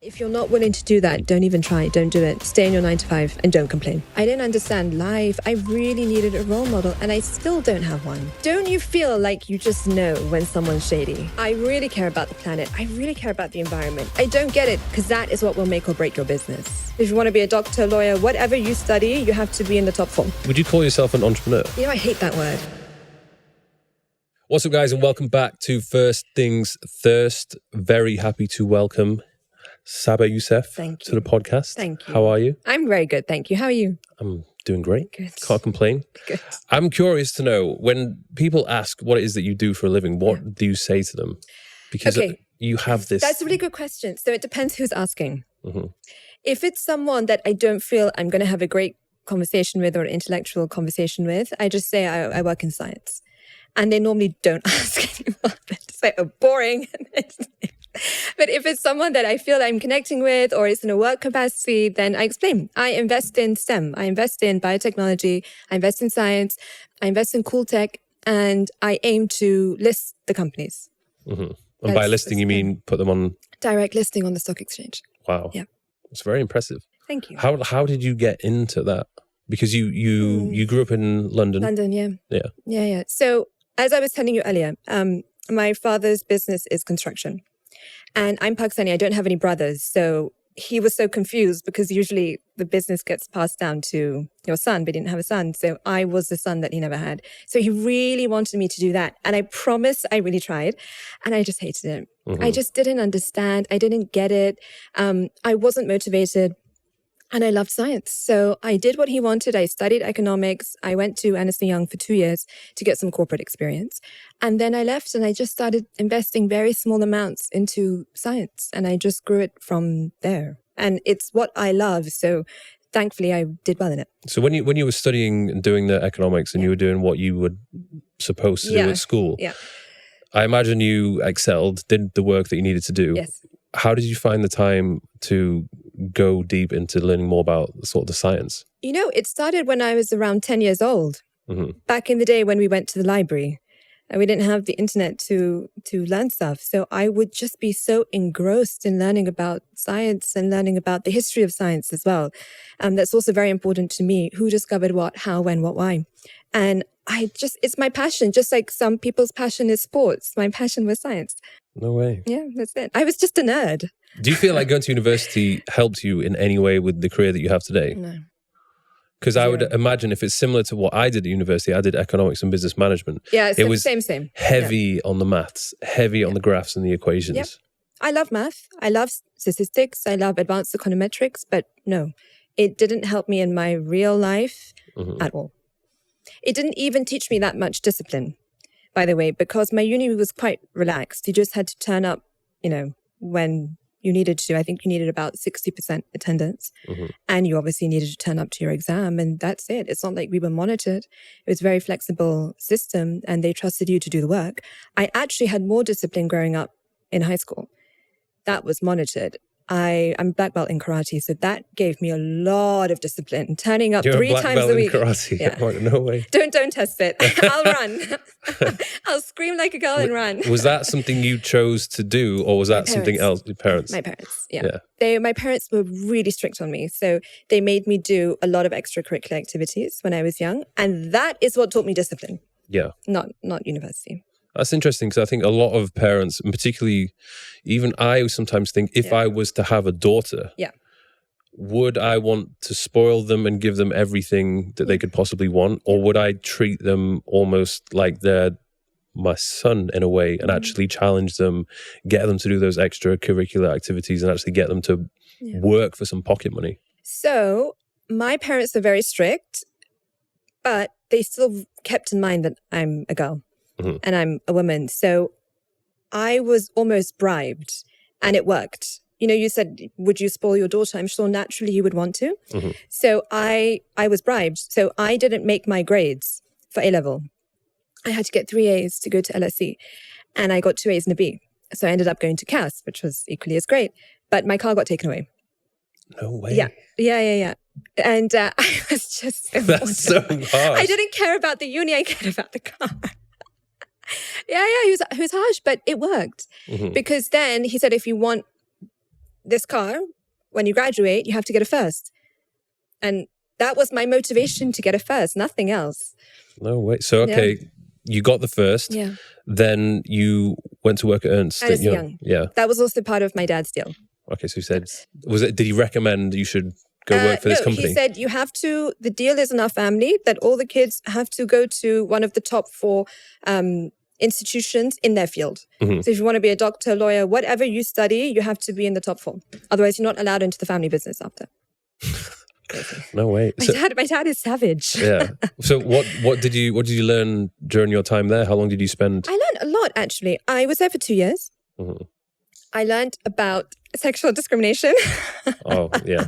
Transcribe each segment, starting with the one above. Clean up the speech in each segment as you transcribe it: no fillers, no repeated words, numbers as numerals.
If you're not willing to do that, don't even try, don't do it. Stay in your 9 to 5 and don't complain. I didn't understand life. I really needed a role model and I still don't have one. Don't you feel like you just know when someone's shady? I really care about the planet. I really care about the environment. I don't get it because that is what will make or break your business. If you want to be a doctor, lawyer, whatever you study, you have to be in the top form. Would you call yourself an entrepreneur? You know, I hate that word. What's up, guys, and welcome back to First Things First. Very happy to welcome Saba Yussouf to the podcast. Thank you. How are you? I'm very good, thank you. How are you? I'm doing great. Good. Can't complain. Good. I'm curious to know, when people ask what it is that you do for a living, what do you say to them? Because you have this... That's a really good question. So it depends who's asking. Mm-hmm. If it's someone that I don't feel I'm going to have a great conversation with or an intellectual conversation with, I just say I work in science. And they normally don't ask anymore. They just say, oh, boring. But if it's someone that I feel I'm connecting with or it's in a work capacity, then I explain. I invest in STEM. I invest in biotechnology. I invest in science. I invest in cool tech. And I aim to list the companies. Mm-hmm. And by listing, you mean put them on... Direct listing on the stock exchange. Wow. Yeah. It's very impressive. Thank you. How did you get into that? Because you grew up in London. London, yeah. Yeah. Yeah. So as I was telling you earlier, my father's business is construction. And I'm Pakistani. I don't have any brothers. So he was so confused because usually the business gets passed down to your son, but he didn't have a son. So I was the son that he never had. So he really wanted me to do that. And I promise I really tried. And I just hated it. Mm-hmm. I just didn't understand. I didn't get it. I wasn't motivated. And I loved science. So I did what he wanted. I studied economics. I went to Ernst & Young for 2 years to get some corporate experience. And then I left and I just started investing very small amounts into science. And I just grew it from there. And it's what I love. So thankfully I did well in it. So when you were studying and doing the economics and you were doing what you were supposed to do at school, I imagine you excelled, did the work that you needed to do. Yes. How did you find the time to go deep into learning more about sort of the science? You know, it started when I was around 10 years old. Mm-hmm. Back in the day when we went to the library and we didn't have the internet to learn stuff. So I would just be so engrossed in learning about science and learning about the history of science as well. That's also very important to me. Who discovered what, how, when, what, why. And it's my passion. Just like some people's passion is sports. My passion was science. No way. Yeah, that's it. I was just a nerd. Do you feel like going to university helped you in any way with the career that you have today? No. Because I would imagine if it's similar to what I did at university, I did economics and business management. Yeah, it was same. Heavy on the maths, heavy on the graphs and the equations. Yep. I love math. I love statistics. I love advanced econometrics. But no, it didn't help me in my real life at all. It didn't even teach me that much discipline, by the way, because my uni was quite relaxed. You just had to turn up, when you needed to. I think you needed about 60% attendance. Mm-hmm. And you obviously needed to turn up to your exam. And that's it. It's not like we were monitored. It was a very flexible system and they trusted you to do the work. I actually had more discipline growing up in high school. That was monitored. I'm black belt in karate, so that gave me a lot of discipline. Turning up 3 times a week. You're a black belt in karate? Yeah. No way. Don't test it. I'll run. I'll scream like a girl and run. Was that something you chose to do, or was that something else? Your parents? My parents, yeah. My parents were really strict on me, so they made me do a lot of extracurricular activities when I was young, and that is what taught me discipline. Yeah. Not university. That's interesting because I think a lot of parents, and particularly even I sometimes think if I was to have a daughter, would I want to spoil them and give them everything that they could possibly want? Or would I treat them almost like they're my son in a way and actually challenge them, get them to do those extracurricular activities and actually get them to work for some pocket money? So my parents are very strict, but they still kept in mind that I'm a girl. Mm-hmm. And I'm a woman. So I was almost bribed and it worked. You said, would you spoil your daughter? I'm sure naturally you would want to. Mm-hmm. So I was bribed. So I didn't make my grades for A-level. I had to get 3 A's to go to LSE and I got 2 A's and a B. So I ended up going to CAS, which was equally as great. But my car got taken away. No way. Yeah. And I was just so That's so harsh. I didn't care about the uni. I cared about the car. Yeah, he was harsh, but it worked. Mm-hmm. Because then he said, if you want this car, when you graduate, you have to get a first. And that was my motivation to get a first, nothing else. No way. So, okay, you got the first. Yeah. Then you went to work at Ernst Young. Yeah. That was also part of my dad's deal. Okay, so he said, did he recommend you should go work for this company? He said, the deal is in our family that all the kids have to go to one of the top 4 institutions in their field. Mm-hmm. So if you want to be a doctor, lawyer, whatever you study, you have to be in the top 4. Otherwise, you're not allowed into the family business after. No way. My dad is savage. Yeah. So what did you learn during your time there? How long did you spend? I learned a lot, actually. I was there for 2 years. Mm-hmm. I learned about sexual discrimination. Oh, yeah.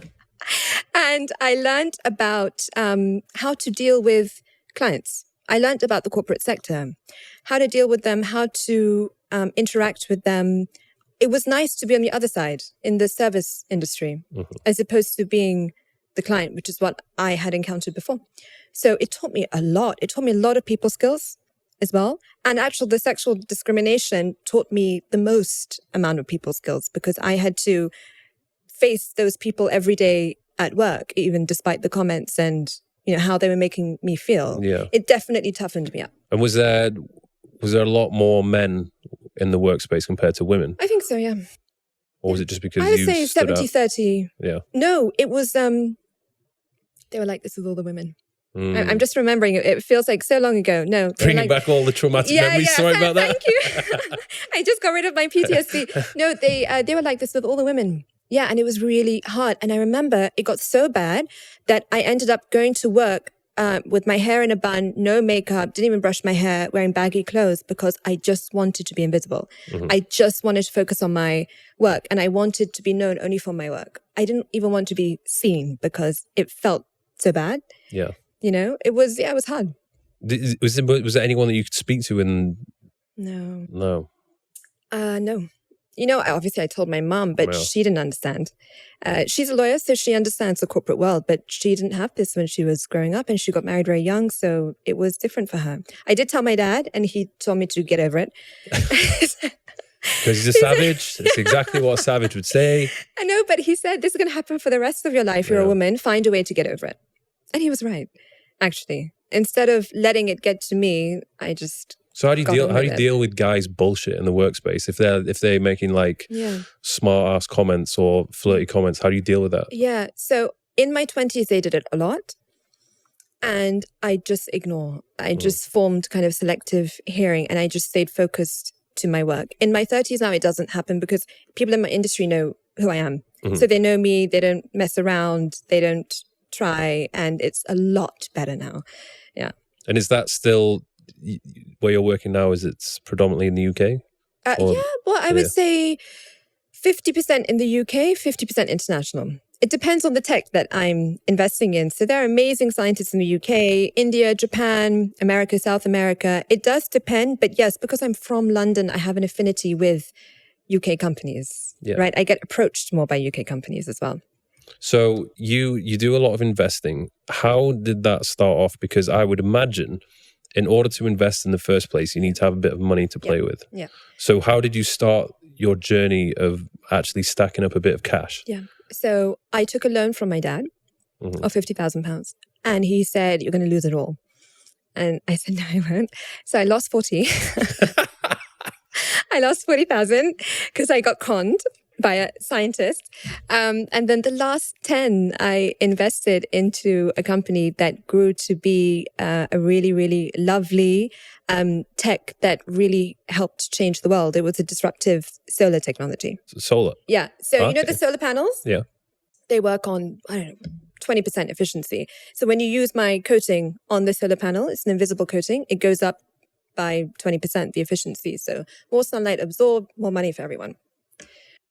And I learned about how to deal with clients. I learned about the corporate sector, how to deal with them, how to interact with them. It was nice to be on the other side in the service industry, as opposed to being the client, which is what I had encountered before. So it taught me a lot. It taught me a lot of people skills as well. And actually, the sexual discrimination taught me the most amount of people skills, because I had to face those people every day at work, even despite the comments and how they were making me feel. Yeah. It definitely toughened me up. And was there a lot more men in the workspace compared to women? I think so, yeah. Or was it just because I would you say stood 70-30. Yeah. No, it was, they were like this with all the women. I'm just remembering it. It feels like so long ago. No. Bringing back all the traumatic memories. Sorry about that. Thank you. I just got rid of my PTSD. No, they were like this with all the women. Yeah, and it was really hard. And I remember it got so bad that I ended up going to work with my hair in a bun, no makeup, didn't even brush my hair, wearing baggy clothes, because I just wanted to be invisible. Mm-hmm. I just wanted to focus on my work, and I wanted to be known only for my work. I didn't even want to be seen because it felt so bad. Yeah. It was hard. Was there anyone that you could speak to No. No. No. Obviously I told my mom, but she didn't understand. She's a lawyer, so she understands the corporate world, but she didn't have this when she was growing up, and she got married very young, so it was different for her. I did tell my dad, and he told me to get over it. Because he's a savage. That's exactly what a savage would say. I know, but he said, this is going to happen for the rest of your life. You're a woman. Find a way to get over it. And he was right, actually. Instead of letting it get to me, I just... So how do you deal with guys' bullshit in the workspace? If they're making smart ass comments or flirty comments, how do you deal with that? Yeah. So in my 20s, they did it a lot. And I just ignore. I just formed kind of selective hearing, and I just stayed focused to my work. In my 30s now, it doesn't happen because people in my industry know who I am. Mm-hmm. So they know me, they don't mess around, they don't try, and it's a lot better now. Yeah. And is that still where you're working now? Is it predominantly in the UK? I would say 50% in the UK, 50% international. It depends on the tech that I'm investing in. So there are amazing scientists in the UK, India, Japan, America, South America. It does depend, but yes, because I'm from London, I have an affinity with UK companies, right? I get approached more by UK companies as well. So you do a lot of investing. How did that start off? Because I would imagine in order to invest in the first place, you need to have a bit of money to play with. Yeah. So how did you start your journey of actually stacking up a bit of cash? Yeah. So I took a loan from my dad of £50,000, and he said, you're going to lose it all. And I said, no, I won't. So I lost 40. I lost 40,000 because I got conned by a scientist. And then the last 10, I invested into a company that grew to be a really, really lovely tech that really helped change the world. It was a disruptive solar technology. Solar? Yeah. So you know the solar panels? Yeah. They work on, 20% efficiency. So when you use my coating on the solar panel, it's an invisible coating. It goes up by 20% the efficiency. So more sunlight absorbed, more money for everyone.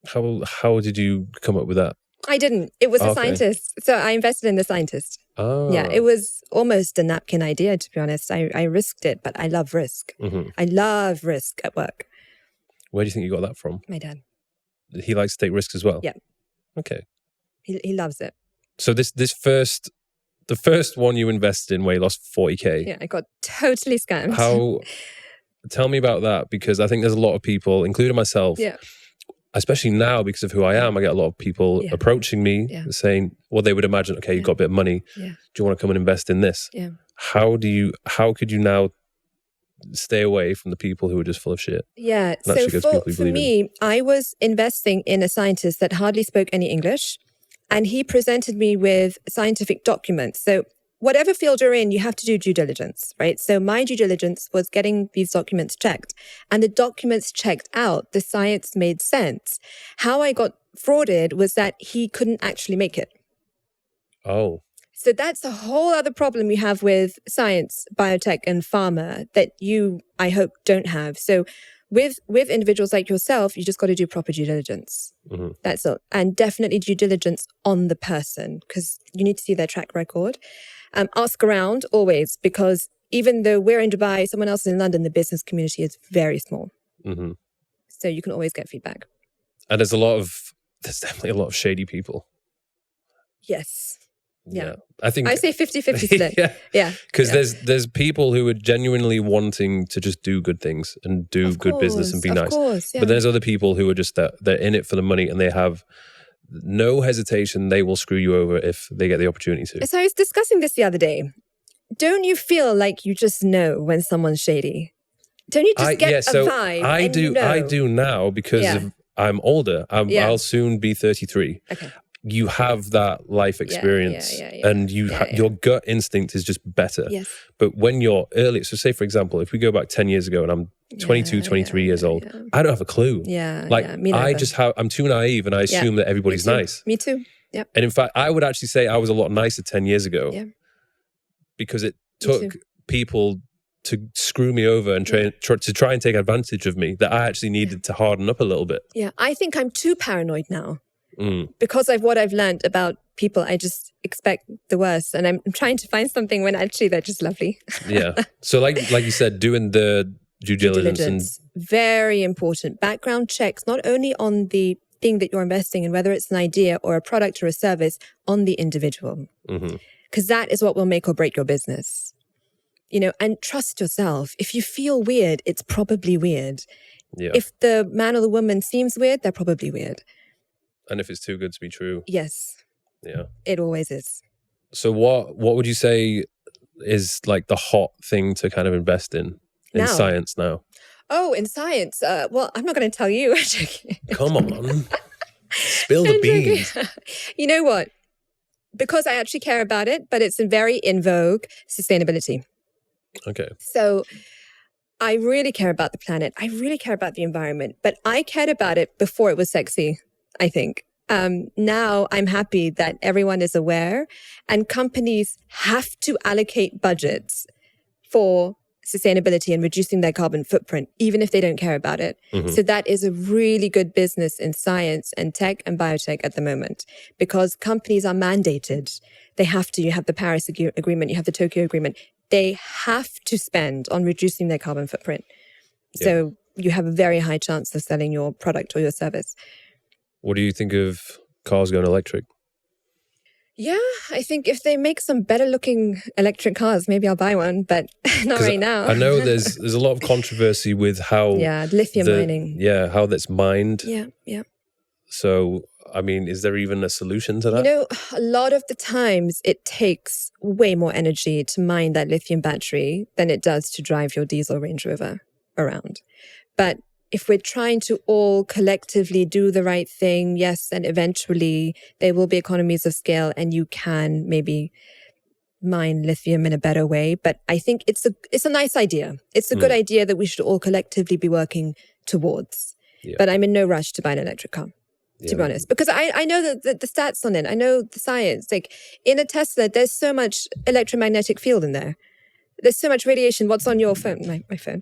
How did you come up with that? I didn't. It was a scientist. So I invested in the scientist. Oh. Yeah, it was almost a napkin idea, to be honest. I risked it, but I love risk. Mm-hmm. I love risk at work. Where do you think you got that from? My dad. He likes to take risks as well? Yeah. Okay. He loves it. So the first one you invested in where you lost 40K. Yeah, I got totally scammed. Tell me about that, because I think there's a lot of people, including myself. Yeah. especially now because of who I am, I get a lot of people approaching me saying, well, they would imagine, okay, you've got a bit of money. Yeah. Do you want to come and invest in this? Yeah. How could you now stay away from the people who are just full of shit? Yeah. So for me, I was investing in a scientist that hardly spoke any English, and he presented me with scientific documents. So whatever field you're in, you have to do due diligence, right? So my due diligence was getting these documents checked, and the documents checked out. The science made sense. How I got frauded was that he couldn't actually make it. Oh. So that's a whole other problem you have with science, biotech, and pharma that you, I hope, don't have. So with individuals like yourself, you just got to do proper due diligence. Mm-hmm. That's it. And definitely due diligence on the person, because you need to see their track record. Ask around always, because even though we're in Dubai, someone else is in London, the business community is very small. Mm-hmm. So you can always get feedback. And there's definitely a lot of shady people. Yes. Yeah. I say 50-50 split. Yeah. Because there's people who are genuinely wanting to just do good things and do good business and be nice. Course, yeah. But there's other people who are just they're in it for the money, and they have no hesitation. They will screw you over if they get the opportunity to. So I was discussing this the other day. Don't you feel like you just know when someone's shady? Don't you just get a vibe? I do. You know? I do now because I'm older. I'll soon be 33. Okay. You have that life experience, and your gut instinct is just better. Yes. But when you're early, so say for example, if we go back 10 years ago and I'm 22, 23 years old, I don't have a clue. I'm too naive, and I assume that everybody's nice. Me too. Yeah. And in fact, I would actually say I was a lot nicer 10 years ago because it took people to screw me over and try and take advantage of me that I actually needed to harden up a little bit. Yeah, I think I'm too paranoid now. Because of what I've learned about people, I just expect the worst, and I'm trying to find something when actually they're just lovely. Yeah. So like you said, doing the due diligence. Very important. Background checks, not only on the thing that you're investing in, whether it's an idea or a product or a service, on the individual. Because that is what will make or break your business. And trust yourself. If you feel weird, it's probably weird. Yeah. If the man or the woman seems weird, they're probably weird. And if it's too good to be true. Yes. Yeah. It always is. So what would you say is like the hot thing to kind of invest in science now? Oh, in science. Well, I'm not going to tell you. Come on. Spill the beans. You know what? Because I actually care about it, but it's very in vogue, sustainability. Okay. So I really care about the planet. I really care about the environment, but I cared about it before it was sexy, I think. Now I'm happy that everyone is aware, and companies have to allocate budgets for sustainability and reducing their carbon footprint, even if they don't care about it. So that is a really good business in science and tech and biotech at the moment, because companies are mandated. They have to. You have the Paris Agreement, you have the Tokyo Agreement. They have to spend on reducing their carbon footprint. So you have a very high chance of selling your product or your service. What do you think of cars going electric? Yeah, I think if they make some better looking electric cars, maybe I'll buy one, but not right now. I know there's a lot of controversy with how... lithium mining. Yeah, how that's mined. Yeah. So, I mean, is there even a solution to that? A lot of the times it takes way more energy to mine that lithium battery than it does to drive your diesel Range Rover around. But if we're trying to all collectively do the right thing, yes, and eventually there will be economies of scale and you can maybe mine lithium in a better way. But I think it's a nice idea. It's a good idea that we should all collectively be working towards. Yeah. But I'm in no rush to buy an electric car, to be honest, because I know the stats on it. I know the science. Like in a Tesla, there's so much electromagnetic field in there. There's so much radiation. What's on your phone? My phone.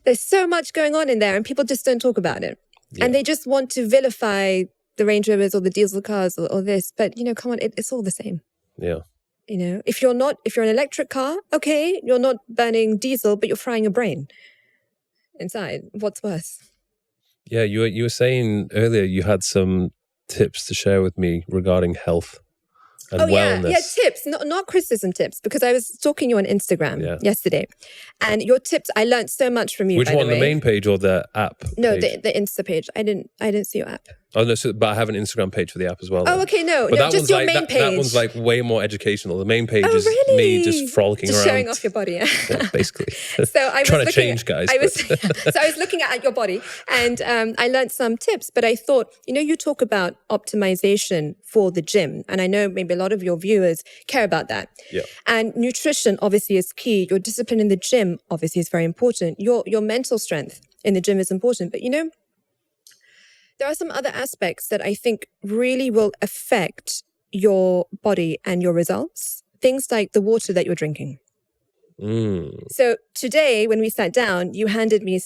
There's so much going on in there, and people just don't talk about it. Yeah. And they just want to vilify the Range Rovers or the diesel cars or this. But, come on, it's all the same. Yeah. If you're an electric car, okay, you're not burning diesel, but you're frying your brain inside. What's worse? Yeah, you were saying earlier you had some tips to share with me regarding health. and wellness. Yeah, tips, not criticism tips, because I was stalking you on Instagram yesterday, and your tips, I learned so much from you. Which one, the main page or the app? No, page? the Insta page. I didn't see your app. Oh no, but I have an Instagram page for the app as well. Oh, okay, no, but just your main page. That one's like way more educational. The main page is me just frolicking around, showing off your body. Yeah, basically. So I was trying to change guys. So I was looking at your body, and I learned some tips. But I thought, you talk about optimization for the gym, and I know maybe a lot of your viewers care about that. Yeah. And nutrition obviously is key. Your discipline in the gym obviously is very important. Your mental strength in the gym is important. But there are some other aspects that I think really will affect your body and your results. Things like the water that you're drinking. So today, when we sat down, you handed me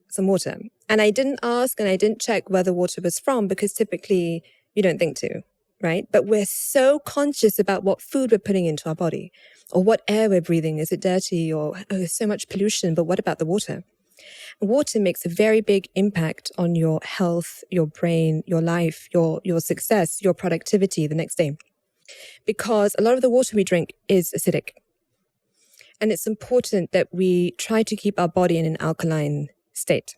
some water. And I didn't ask and I didn't check where the water was from, because typically you don't think to, right? But we're so conscious about what food we're putting into our body, or what air we're breathing. Is it dirty? Or there's so much pollution, but what about the water? Water makes a very big impact on your health, your brain, your life, your success, your productivity the next day. Because a lot of the water we drink is acidic. And it's important that we try to keep our body in an alkaline state.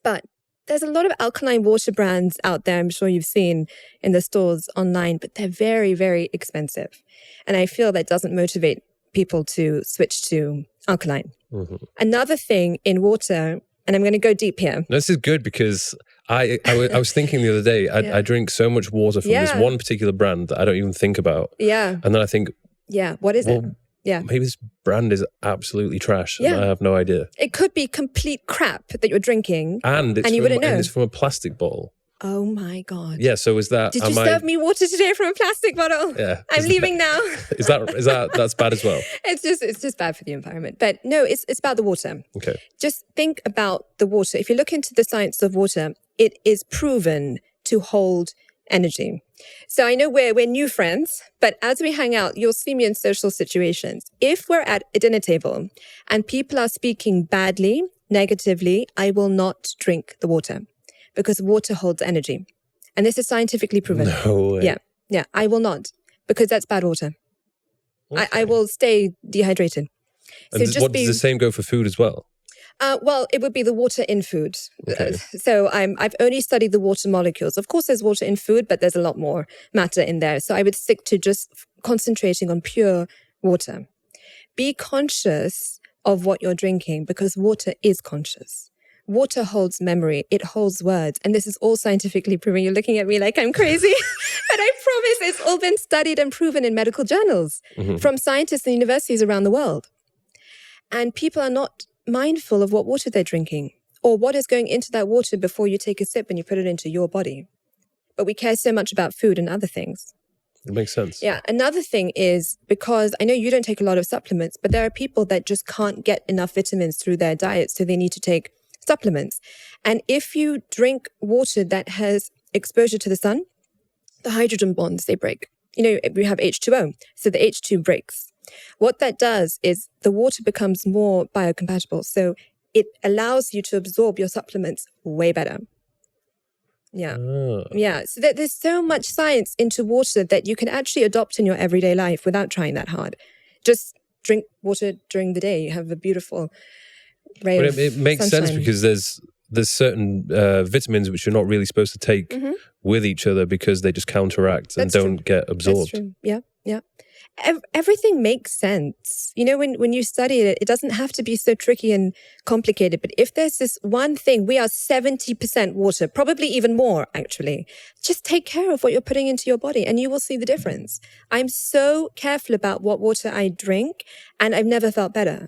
But there's a lot of alkaline water brands out there, I'm sure you've seen in the stores online, but they're very, very expensive. And I feel that doesn't motivate people to switch to alkaline. Mm-hmm. Another thing in water, and I'm going to go deep here. This is good, because I was thinking the other day, I drink so much water from this one particular brand that I don't even think about. Yeah. And then I think, what is it? Yeah. Maybe this brand is absolutely trash. And I have no idea. It could be complete crap that you're drinking. And you wouldn't know. And it's from a plastic bottle. Oh my God. Yeah, so is that... Did you serve me water today from a plastic bottle? Yeah. I'm leaving now. That's bad as well? It's just bad for the environment. But no, it's about the water. Okay. Just think about the water. If you look into the science of water, it is proven to hold energy. So I know we're new friends, but as we hang out, you'll see me in social situations. If we're at a dinner table and people are speaking badly, negatively, I will not drink the water, because water holds energy. And this is scientifically proven. No way. Yeah, I will not, because that's bad water. Okay. I will stay dehydrated. And does the same go for food as well? Well, it would be the water in food. Okay. So I've only studied the water molecules. Of course, there's water in food, but there's a lot more matter in there. So I would stick to just concentrating on pure water. Be conscious of what you're drinking, because water is conscious. Water holds memory. It holds words. And this is all scientifically proven. You're looking at me like I'm crazy. But I promise it's all been studied and proven in medical journals from scientists and universities around the world. And people are not mindful of what water they're drinking, or what is going into that water before you take a sip and you put it into your body. But we care so much about food and other things. It makes sense. Yeah. Another thing is, because I know you don't take a lot of supplements, but there are people that just can't get enough vitamins through their diet, so they need to take supplements. And if you drink water that has exposure to the sun, the hydrogen bonds, they break. We have H2O, so the H2 breaks. What that does is the water becomes more biocompatible. So it allows you to absorb your supplements way better. Yeah. Yeah. So there's so much science into water that you can actually adopt in your everyday life without trying that hard. Just drink water during the day. You have a beautiful ray of it makes sunshine. sense, because there's certain vitamins which you're not really supposed to take with each other, because they just counteract and don't get absorbed. That's true. Yeah. Everything makes sense. When you study it, it doesn't have to be so tricky and complicated. But if there's this one thing, we are 70% water, probably even more, actually. Just take care of what you're putting into your body and you will see the difference. I'm so careful about what water I drink, and I've never felt better.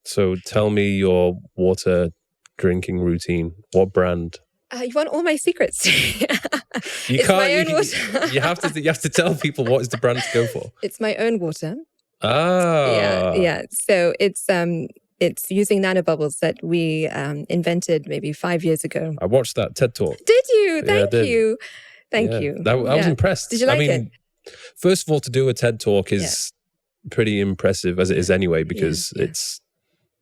So tell me your water drinking routine. What brand? You want all my secrets? You can't. You have to tell people what is the brand to go for. It's my own water. Ah. Yeah. So it's using nanobubbles that we invented maybe 5 years ago. I watched that TED Talk. Did you? Thank you. Thank you. I was impressed. Did you like it? First of all, to do a TED Talk is pretty impressive, as it is anyway, because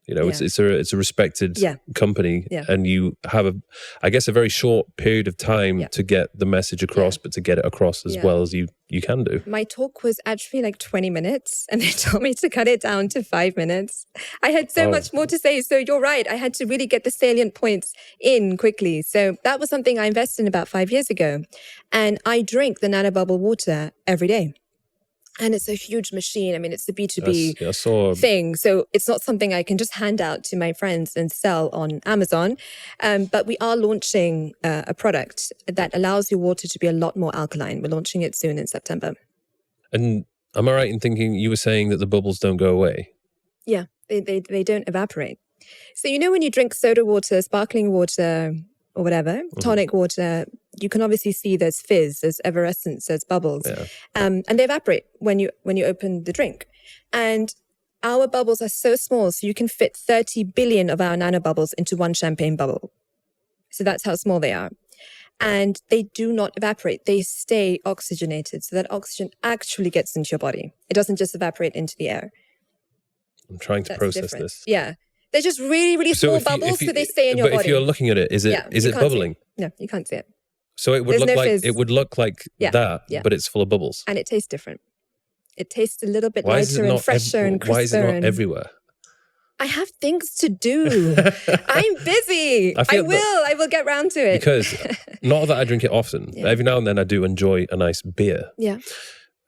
You know, it's a respected company, and you have I guess a very short period of time to get the message across, but to get it across as well as you can do. My talk was actually like 20 minutes, and they told me to cut it down to 5 minutes. I had so much more to say. So you're right. I had to really get the salient points in quickly. So that was something I invested in about 5 years ago. And I drink the nanobubble water every day. And it's a huge machine. I mean, it's a B2B thing. So it's not something I can just hand out to my friends and sell on Amazon. But we are launching a product that allows your water to be a lot more alkaline. We're launching it soon in September. And am I right in thinking you were saying that the bubbles don't go away? Yeah, they don't evaporate. So, you know, when you drink soda water, sparkling water, or whatever, tonic water, you can obviously see there's fizz, there's effervescence, there's bubbles. And they evaporate when you open the drink. And our bubbles are so small, so you can fit 30 billion of our nanobubbles into one champagne bubble. So that's how small they are. And they do not evaporate. They stay oxygenated, so that oxygen actually gets into your body. It doesn't just evaporate into the air. I'm trying to process this. Yeah. They're just really, really small bubbles, so they stay in your body. But if you're looking at it, is it bubbling? No, you can't see it. So it would look like that, but it's full of bubbles. And it tastes different. It tastes a little bit lighter and fresher and crisper. Why is it not everywhere? I have things to do. I'm busy. I will get round to it. Because not that I drink it often, but every now and then I do enjoy a nice beer. Yeah.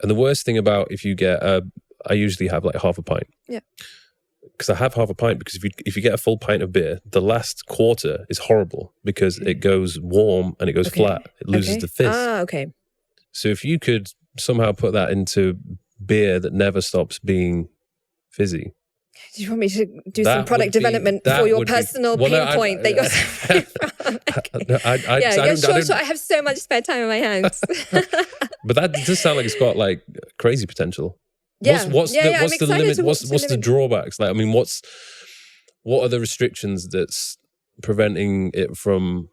And the worst thing about if you get I usually have like half a pint. Yeah. Because I have half a pint, because if you get a full pint of beer, the last quarter is horrible because it goes warm and it goes flat. It loses the fizz. Okay. So if you could somehow put that into beer that never stops being fizzy. Do you want me to do some product development for your personal pain point that you're suffering from? Sure. I have so much spare time on my hands. But that does sound like it's got like crazy potential. Yeah. What's the limit? What's the drawbacks? Like, I mean, what are the restrictions that's preventing it from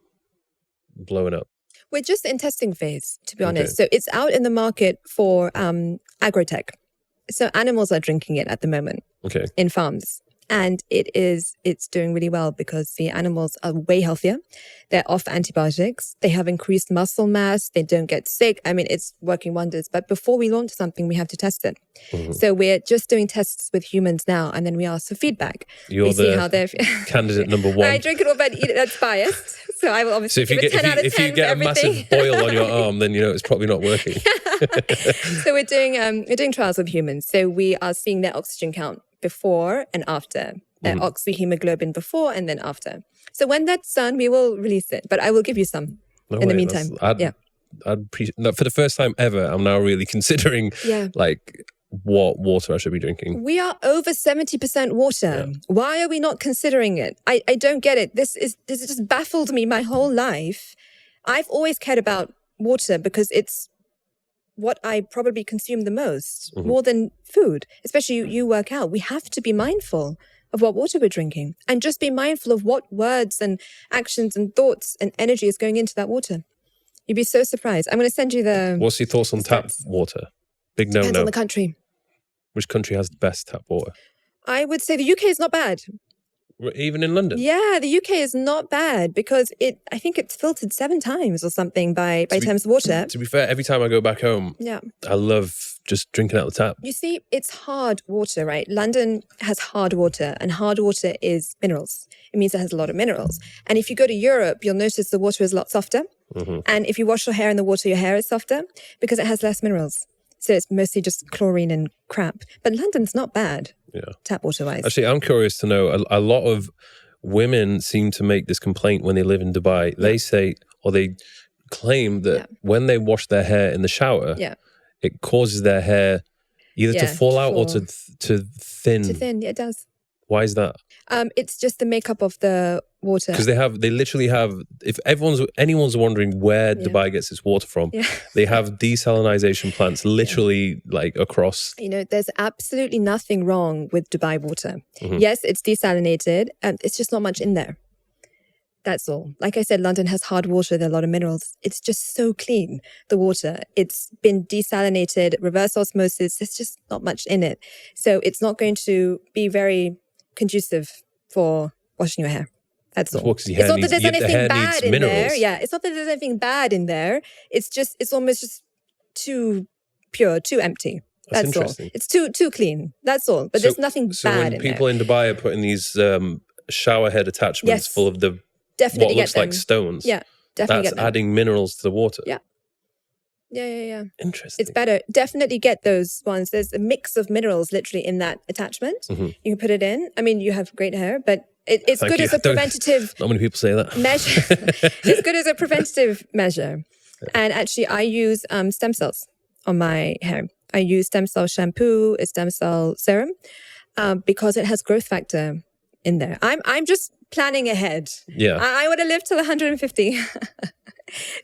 blowing up? We're just in testing phase, to be honest. So it's out in the market for agrotech. So animals are drinking it at the moment in farms. And it's doing really well because the animals are way healthier. They're off antibiotics. They have increased muscle mass. They don't get sick. I mean, it's working wonders. But before we launch something, we have to test it. So we're just doing tests with humans now. And then we ask for feedback. You're the candidate number one. I drink it all, but eat it. That's biased. So I will obviously give it 10 out of 10 if you get a massive boil on your arm, then you know it's probably not working. So we're doing trials with humans. So we are seeing their oxygen count before and after, oxyhemoglobin before and then after. So when that's done, we will release it. But I will give you some in the meantime. I'd appreciate. For the first time ever, I'm now really considering like what water I should be drinking. We are over 70% water. Yeah. Why are we not considering it? I don't get it. This has just baffled me my whole life. I've always cared about water because it's what I probably consume the most, more than food. Especially you work out. We have to be mindful of what water we're drinking and just be mindful of what words and actions and thoughts and energy is going into that water. You'd be so surprised. I'm going to send you the... What's your thoughts on tap water? Big no-no. Depends on the country. Which country has the best tap water? I would say the UK is not bad. Even in London? Yeah, the UK is not bad because I think it's filtered 7 times or something by Thames Water. To be fair, every time I go back home, I love just drinking out the tap. You see, it's hard water, right? London has hard water, and hard water is minerals. It means it has a lot of minerals. And if you go to Europe, you'll notice the water is a lot softer. And if you wash your hair in the water, your hair is softer because it has less minerals. So it's mostly just chlorine and crap. But London's not bad, tap water-wise. Actually, I'm curious to know, a lot of women seem to make this complaint when they live in Dubai. They say, or they claim that when they wash their hair in the shower, it causes their hair either to fall out or to thin. To thin, it does. Why is that? It's just the makeup of the water. Because they literally have, if anyone's wondering where Dubai gets its water from, they have desalinization plants literally like across. You know, there's absolutely nothing wrong with Dubai water. Yes, it's desalinated, and it's just not much in there. That's all. Like I said, London has hard water. There are a lot of minerals. It's just so clean, the water. It's been desalinated, reverse osmosis. There's just not much in it. So it's not going to be very conducive for washing your hair. That's all. Well, it's not that there's anything bad in minerals. there. Yeah, it's not that there's anything bad in there. It's almost just too pure, too empty. That's all. It's too clean. That's all. But there's nothing bad in there. So when people in Dubai are putting these shower head attachments full of the definitely what looks like stones, definitely that's adding minerals to the water. Yeah. Interesting. It's better. Definitely get those ones. There's a mix of minerals literally in that attachment. You can put it in. I mean, you have great hair, but it's good as a preventative Not many people say that. measure. It's good as a preventative measure. And actually, I use stem cells on my hair. I use stem cell shampoo, a stem cell serum, because it has growth factor in there. I'm just planning ahead. Yeah. I want to live till 150.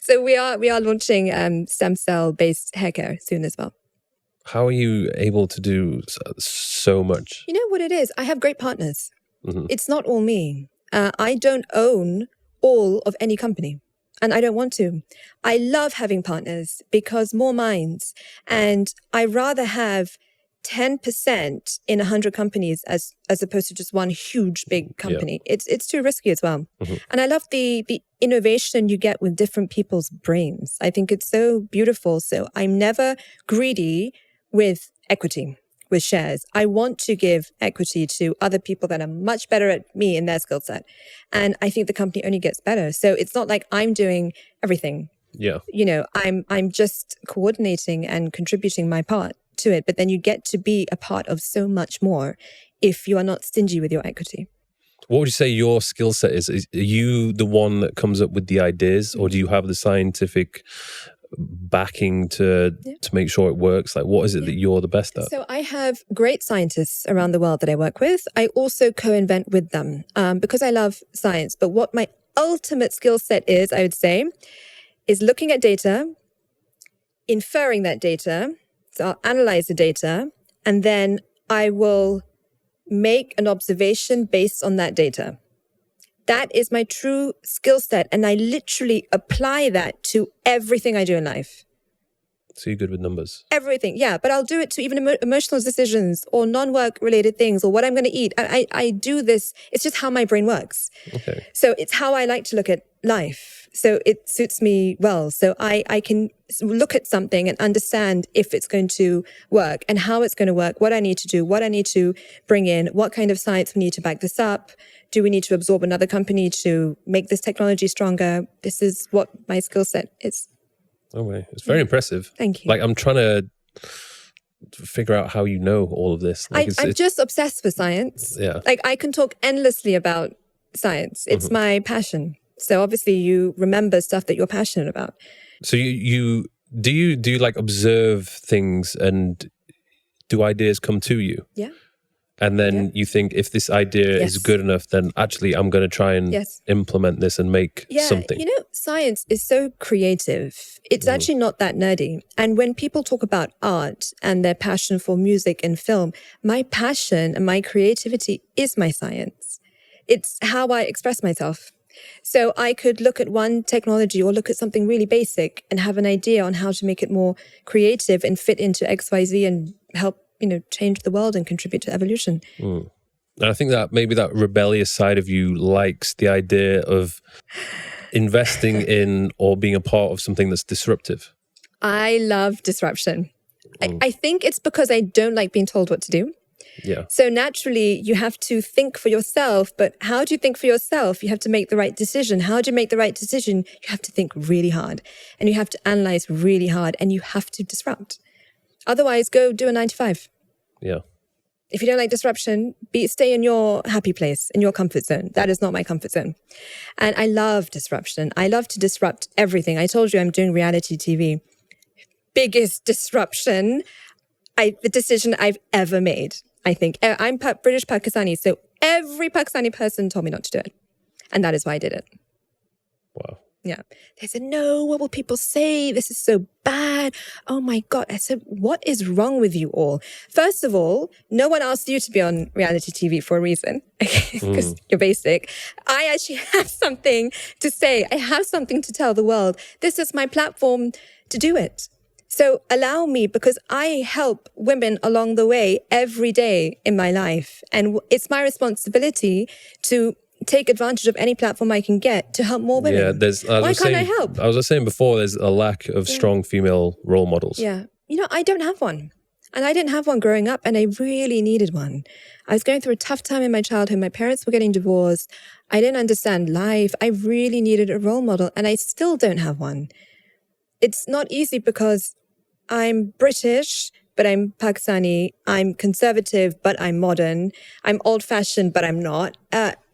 So we are launching stem cell based hair care soon as well. How are you able to do so much? You know what it is? I have great partners. It's not all me. I don't own all of any company, and I don't want to. I love having partners because more minds, and I rather have 10% in 100 companies as opposed to just one huge big company. Yeah. It's too risky as well. And I love the innovation you get with different people's brains. I think it's so beautiful. So I'm never greedy with equity, with shares. I want to give equity to other people that are much better at me in their skill set. And I think the company only gets better. So it's not like I'm doing everything. Yeah. You know, I'm just coordinating and contributing my part to it, but then you get to be a part of so much more if you are not stingy with your equity. What would you say your skill set is? Are you the one that comes up with the ideas, or do you have the scientific backing to make sure it works? Like, what is it that you're the best at? So I have great scientists around the world that I work with. I also co-invent with them because I love science. But what my ultimate skill set is, I would say, is looking at data, inferring that data. So I'll analyze the data, and then I will make an observation based on that data. That is my true skill set, and I literally apply that to everything I do in life. So you're good with numbers? Everything, yeah. But I'll do it to even emotional decisions or non-work related things or what I'm going to eat. I do this. It's just how my brain works. Okay. So it's how I like to look at life. So it suits me well. So I can look at something and understand if it's going to work and how it's going to work, what I need to do, what I need to bring in, what kind of science we need to back this up. Do we need to absorb another company to make this technology stronger? This is what my skill set is. Okay. It's very impressive. Thank you. Like, I'm trying to figure out how you know all of this. Like, I'm just obsessed with science. Yeah. Like, I can talk endlessly about science. It's my passion. So obviously you remember stuff that you're passionate about. So you do you like observe things, and do ideas come to you? Yeah. And then you think, if this idea is good enough, then actually I'm going to try and implement this and make something. You know, science is so creative. It's actually not that nerdy. And when people talk about art and their passion for music and film, my passion and my creativity is my science. It's how I express myself. So I could look at one technology or look at something really basic and have an idea on how to make it more creative and fit into XYZ and help, you know, change the world and contribute to evolution. And I think that maybe that rebellious side of you likes the idea of investing in or being a part of something that's disruptive. I love disruption. I think it's because I don't like being told what to do. Yeah. So naturally, you have to think for yourself. But how do you think for yourself? You have to make the right decision. How do you make the right decision? You have to think really hard, and you have to analyze really hard, and you have to disrupt. Otherwise, go do a 9 to 5. Yeah. If you don't like disruption, stay in your happy place, in your comfort zone. That is not my comfort zone. And I love disruption. I love to disrupt everything. I told you I'm doing reality TV. Biggest disruption, the decision I've ever made. I think I'm British Pakistani, so every Pakistani person told me not to do it. And that is why I did it. Wow. Yeah. They said, no, what will people say? This is so bad. Oh my God. I said, what is wrong with you all? First of all, no one asked you to be on reality TV for a reason, because you're basic. I actually have something to say. I have something to tell the world. This is my platform to do it. So allow me, because I help women along the way every day in my life. And it's my responsibility to take advantage of any platform I can get to help more women. Yeah, Why can't I help? I was saying before, there's a lack of strong female role models. Yeah. I don't have one. And I didn't have one growing up, and I really needed one. I was going through a tough time in my childhood. My parents were getting divorced. I didn't understand life. I really needed a role model, and I still don't have one. It's not easy because I'm British, but I'm Pakistani. I'm conservative, but I'm modern. I'm old-fashioned, but I'm not.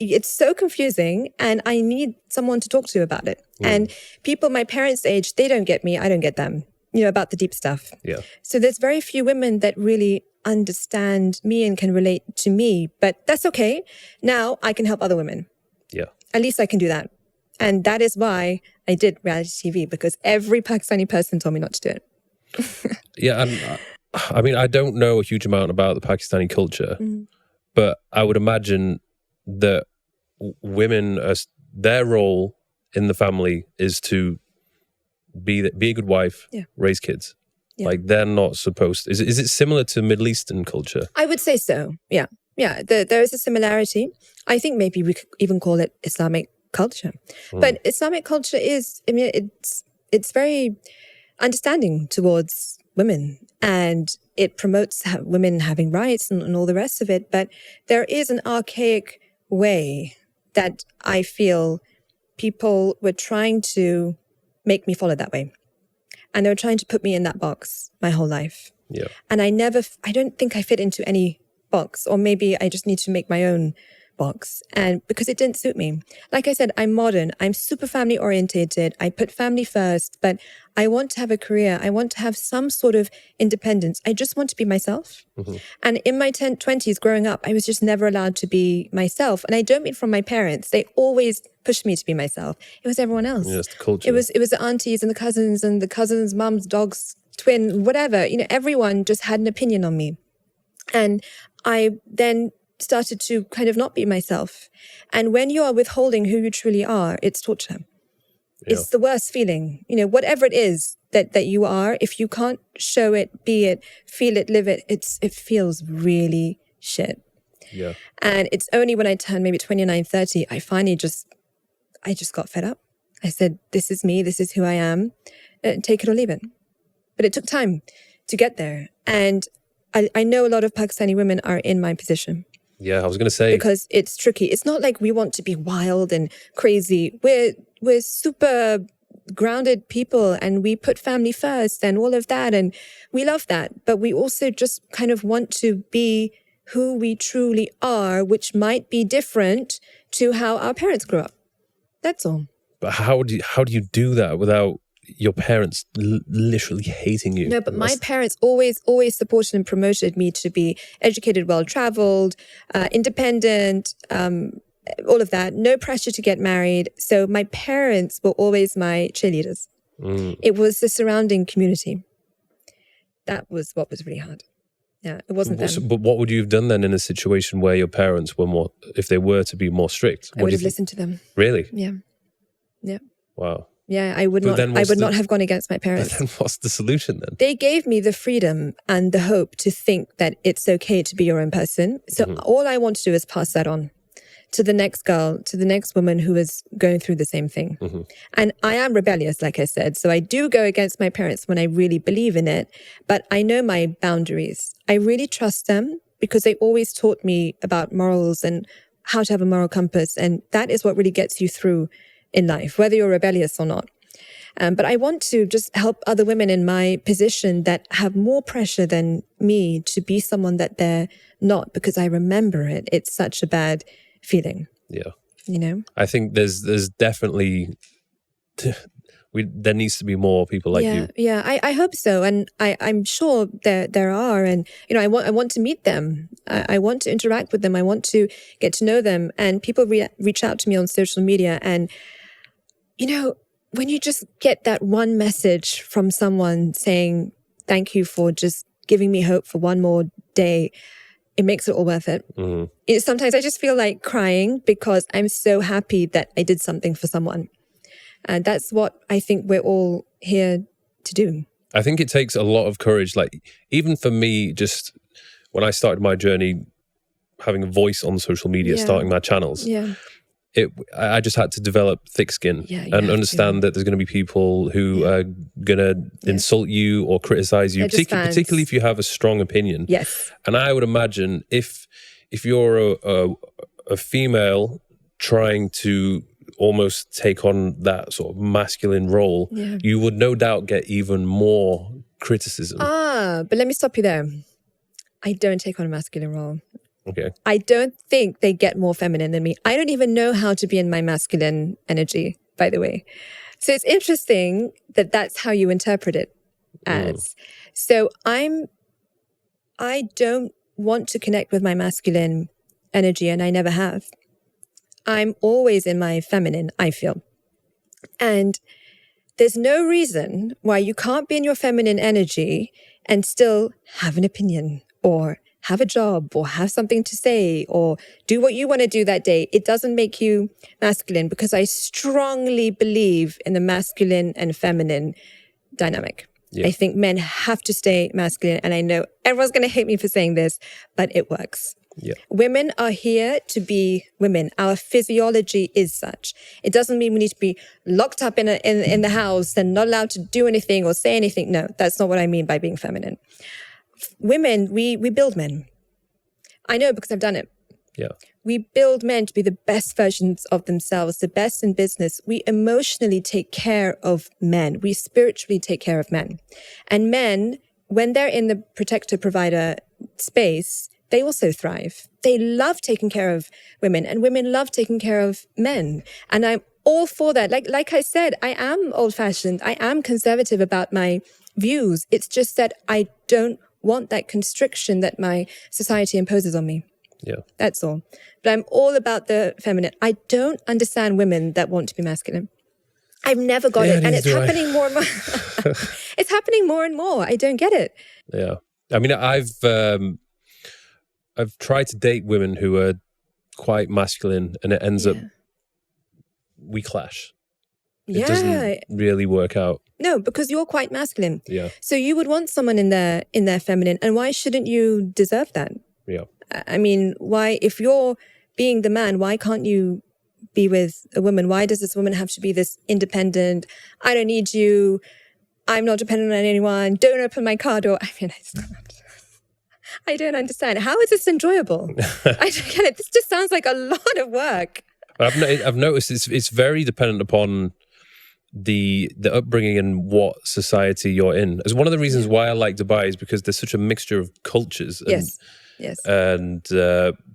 It's so confusing, and I need someone to talk to about it. And people my parents' age, they don't get me. I don't get them, about the deep stuff. Yeah. So there's very few women that really understand me and can relate to me, but that's okay. Now I can help other women. Yeah. At least I can do that. And that is why I did reality TV, because every Pakistani person told me not to do it. Yeah, and I mean, I don't know a huge amount about the Pakistani culture, but I would imagine that women, their role in the family is to be a good wife, raise kids. Yeah. Like, they're not supposed to. Is it similar to Middle Eastern culture? I would say so, yeah. Yeah, there is a similarity. I think maybe we could even call it Islamic culture. But Islamic culture is, it's very understanding towards women, and it promotes women having rights and all the rest of it. But there is an archaic way that I feel people were trying to make me follow that way. And they were trying to put me in that box my whole life. Yeah. And I don't think I fit into any box, or maybe I just need to make my own box. And because it didn't suit me. Like I said, I'm modern. I'm super family orientated. I put family first, but I want to have a career. I want to have some sort of independence. I just want to be myself. And in my 20s growing up, I was just never allowed to be myself. And I don't mean from my parents. They always pushed me to be myself. It was everyone else. Yeah, it's the culture. It was the aunties and the cousins, mums, dogs, twin, whatever. Everyone just had an opinion on me. And I then started to kind of not be myself. And when you are withholding who you truly are, it's torture. Yeah. It's the worst feeling. Whatever it is that you are, if you can't show it, be it, feel it, live it, it feels really shit. Yeah. And it's only when I turned maybe 29, 30, I finally I just got fed up. I said, this is me, this is who I am, take it or leave it. But it took time to get there. And I know a lot of Pakistani women are in my position. Yeah, I was going to say. Because it's tricky. It's not like we want to be wild and crazy. We're super grounded people, and we put family first and all of that. And we love that. But we also just kind of want to be who we truly are, which might be different to how our parents grew up. That's all. But how do you do that without your parents literally hating you? No, but my parents always supported and promoted me to be educated, well-traveled, independent, all of that. No pressure to get married. So my parents were always my cheerleaders. It was the surrounding community. That was what was really hard. Yeah, it wasn't them. But what would you have done then in a situation where your parents were more, if they were to be more strict? I would have listened to them. Really? Yeah. Yeah. Wow. Yeah, I would not have gone against my parents. But then what's the solution then? They gave me the freedom and the hope to think that it's okay to be your own person. So all I want to do is pass that on to the next girl, to the next woman who is going through the same thing. And I am rebellious, like I said. So I do go against my parents when I really believe in it. But I know my boundaries. I really trust them because they always taught me about morals and how to have a moral compass. And that is what really gets you through in life, whether you're rebellious or not. But I want to just help other women in my position that have more pressure than me to be someone that they're not, because I remember it. It's such a bad feeling. Yeah. I think there's definitely, there needs to be more people like you. Yeah, I hope so. And I'm sure there are. And, I want to meet them. I want to interact with them. I want to get to know them. And people reach out to me on social media. And, when you just get that one message from someone saying, thank you for just giving me hope for one more day, it makes it all worth it. Sometimes I just feel like crying because I'm so happy that I did something for someone. And that's what I think we're all here to do. I think it takes a lot of courage. Like, even for me, just when I started my journey, having a voice on social media, starting my channels, I just had to develop thick skin and understand that there's going to be people who are going to insult you or criticize you, particularly if you have a strong opinion. Yes. And I would imagine if you're a female trying to almost take on that sort of masculine role, you would no doubt get even more criticism. But let me stop you there. I don't take on a masculine role. Okay. I don't think they get more feminine than me. I don't even know how to be in my masculine energy, by the way. So it's interesting that that's how you interpret it as. So I don't want to connect with my masculine energy, and I never have. I'm always in my feminine, I feel. And there's no reason why you can't be in your feminine energy and still have an opinion or have a job or have something to say or do what you want to do that day. It doesn't make you masculine, because I strongly believe in the masculine and feminine dynamic. Yeah. I think men have to stay masculine. And I know everyone's going to hate me for saying this, but it works. Yeah. Women are here to be women. Our physiology is such. It doesn't mean we need to be locked up in the house and not allowed to do anything or say anything. No, that's not what I mean by being feminine. Women, we build men. I know, because I've done it. Yeah. We build men to be the best versions of themselves, the best in business. We emotionally take care of men. We spiritually take care of men. And men, when they're in the protector provider space, they also thrive. They love taking care of women, and women love taking care of men. And I'm all for that. Like I said, I am old-fashioned. I am conservative about my views. It's just that I don't want that constriction that my society imposes on me. Yeah. That's all. But I'm all about the feminine. I don't understand women that want to be masculine. I've never got it. And it's happening more and more. It's happening more and more. I don't get it. Yeah. I mean, I've tried to date women who are quite masculine, and it ends up we clash. It doesn't really work out. No, because you're quite masculine. Yeah. So you would want someone in their feminine, and why shouldn't you deserve that? Yeah. I mean, why, if you're being the man, why can't you be with a woman? Why does this woman have to be this independent? I don't need you. I'm not dependent on anyone. Don't open my car door. I mean, I don't understand. How is this enjoyable? I don't get it. This just sounds like a lot of work. I've noticed it's very dependent upon the upbringing and what society you're in. As one of the reasons why I like Dubai is because there's such a mixture of cultures and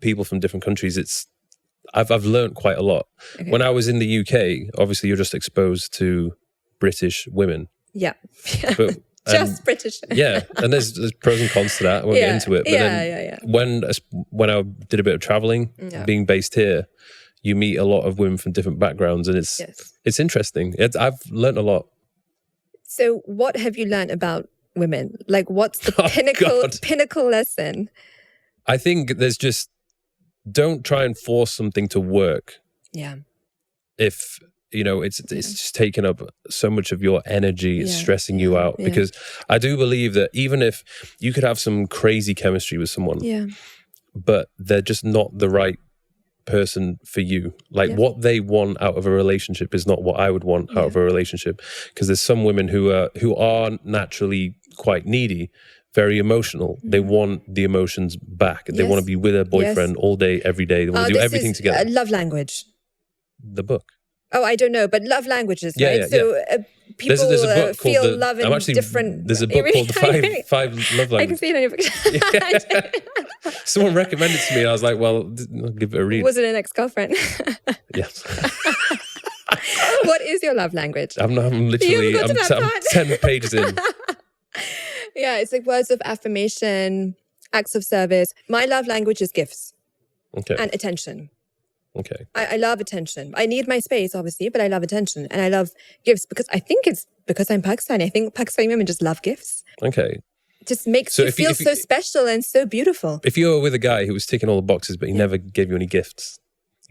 people from different countries. I've learned quite a lot. Okay. When I was in the UK, obviously you're just exposed to British women. Yeah. But, just British. Yeah, and there's pros and cons to that. I won't get into it. But when I did a bit of traveling, being based here, you meet a lot of women from different backgrounds, and it's interesting. I've learned a lot. So what have you learned about women? Like, what's the pinnacle lesson? I think there's just, don't try and force something to work. Yeah. If, it's just taking up so much of your energy, it's stressing you out. Because I do believe that even if you could have some crazy chemistry with someone, but they're just not the right person for you. Like what they want out of a relationship is not what I would want out of a relationship. Because there's some women who are naturally quite needy, very emotional. They want the emotions back. They want to be with their boyfriend all day, every day. They want to do everything together. Love language. The book. Oh, I don't know, but love languages, right? People feel love in different... There's a book called The Five Love Languages. I can see it on your picture. Someone recommended it to me, and I was like, well, I'll give it a read. Was it an ex-girlfriend? Yes. What is your love language? I'm 10 pages in. Yeah, it's like words of affirmation, acts of service. My love language is gifts and attention. Okay. I love attention. I need my space, obviously, but I love attention. And I love gifts because I think it's because I'm Pakistani. I think Pakistani women just love gifts. Okay. It just makes you feel so special and so beautiful. If you were with a guy who was ticking all the boxes, but he never gave you any gifts,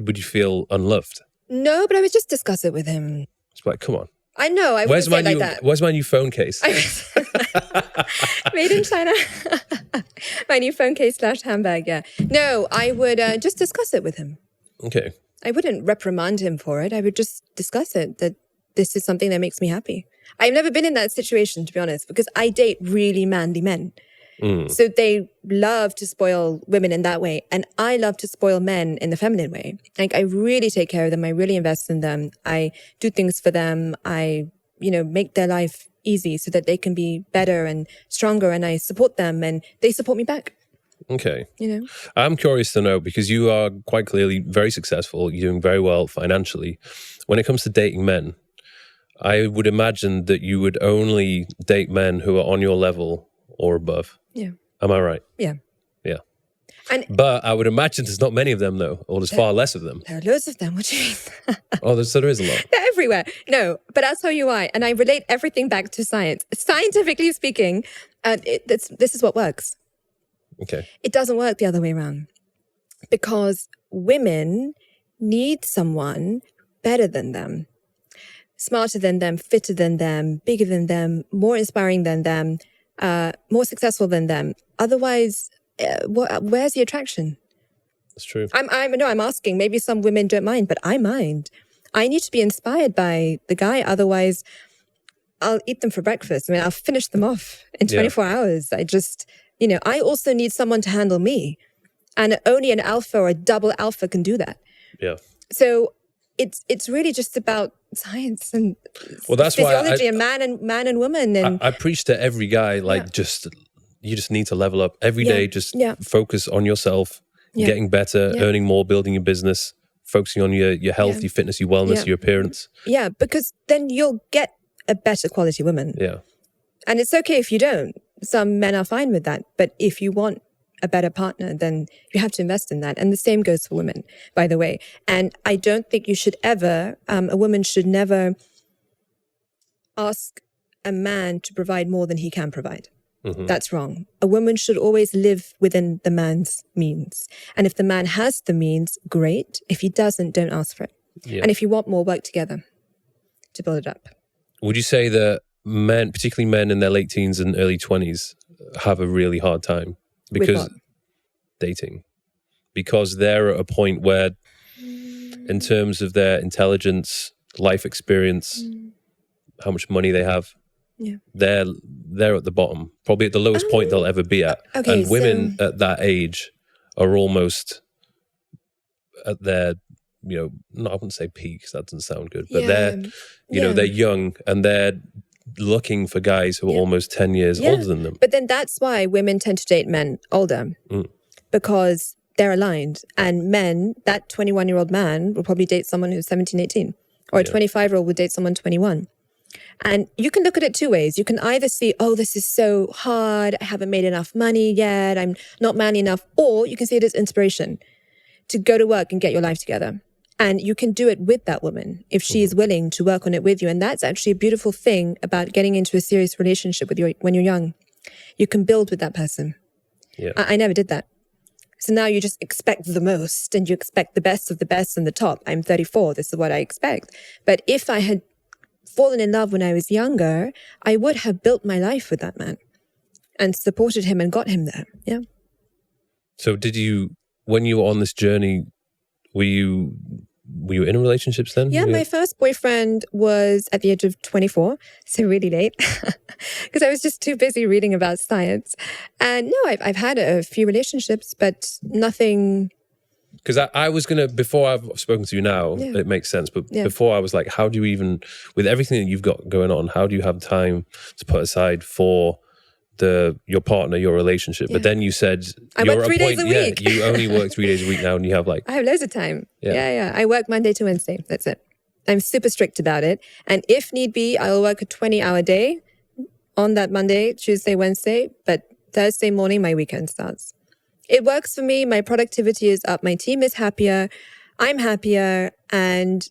would you feel unloved? No, but I would just discuss it with him. It's like, come on. I know. I wouldn't say it like that. Where's my new phone case? Made in China. My new phone case / handbag, yeah. No, I would just discuss it with him. Okay. I wouldn't reprimand him for it. I would just discuss it, that this is something that makes me happy. I've never been in that situation, to be honest, because I date really manly men. So they love to spoil women in that way. And I love to spoil men in the feminine way. Like, I really take care of them. I really invest in them. I do things for them. I, make their life easy so that they can be better and stronger. And I support them and they support me back. Okay. I'm curious to know, because you are quite clearly very successful. You're doing very well financially. When it comes to dating men, I would imagine that you would only date men who are on your level or above. Yeah. Am I right? Yeah. Yeah. But I would imagine there's not many of them, though, or there's far less of them. There are loads of them. What do you mean? There is a lot. They're everywhere. No, but I'll tell you why. And I relate everything back to science. Scientifically speaking, this is what works. Okay. It doesn't work the other way around. Because women need someone better than them, smarter than them, fitter than them, bigger than them, more inspiring than them, more successful than them. Otherwise, where's the attraction? That's true. I'm asking. Maybe some women don't mind, but I mind. I need to be inspired by the guy. Otherwise, I'll eat them for breakfast. I'll finish them off in 24 hours. I just, I also need someone to handle me. And only an alpha or a double alpha can do that. Yeah. So it's really just about science and that's physiology why and man and woman. And I preach to every guy, you just need to level up every day. Just focus on yourself, getting better, earning more, building your business, focusing on your health, your fitness, your wellness, your appearance. Yeah, because then you'll get a better quality woman. Yeah. And it's okay if you don't. Some men are fine with that. But if you want a better partner, then you have to invest in that. And the same goes for women, by the way. And I don't think you should ever, a woman should never ask a man to provide more than he can provide. Mm-hmm. That's wrong. A woman should always live within the man's means. And if the man has the means, great. If he doesn't, don't ask for it. Yeah. And if you want more, work together to build it up. Would you say that men, particularly men in their late teens and early 20s, have a really hard time? Because dating, because they're at a point where, in terms of their intelligence, life experience, how much money they have, they're at the bottom, probably at the lowest point they'll ever be at. Okay, and women at that age are almost at their, I wouldn't say peak, 'cause that doesn't sound good, but they're, they're young and they're looking for guys who are almost 10 years older than them. But then that's why women tend to date men older, because they're aligned. And men, that 21-year-old man will probably date someone who's 17, 18. Or a 25-year-old would date someone 21. And you can look at it two ways. You can either see, oh, this is so hard. I haven't made enough money yet. I'm not manly enough. Or you can see it as inspiration to go to work and get your life together. And you can do it with that woman if she is willing to work on it with you. And that's actually a beautiful thing about getting into a serious relationship with when you're young. You can build with that person. Yeah. I never did that. So now you just expect the most and you expect the best of the best and the top. I'm 34. This is what I expect. But if I had fallen in love when I was younger, I would have built my life with that man and supported him and got him there. Yeah. So when you were on this journey, were you in relationships then? Yeah, my first boyfriend was at the age of 24, so really late, because I was just too busy reading about science. And no, I've had a few relationships, but nothing. Because I was going to, before I've spoken to you now, it makes sense. But before I was like, how do you even, with everything that you've got going on, how do you have time to put aside for your partner, your relationship? But then you said I work 3 days a week. You only work 3 days a week now, and you have I have loads of time. Yeah. I work Monday to Wednesday. That's it. I'm super strict about it. And if need be, I'll work a 20-hour day on that Monday, Tuesday, Wednesday. But Thursday morning, my weekend starts. It works for me. My productivity is up. My team is happier. I'm happier. And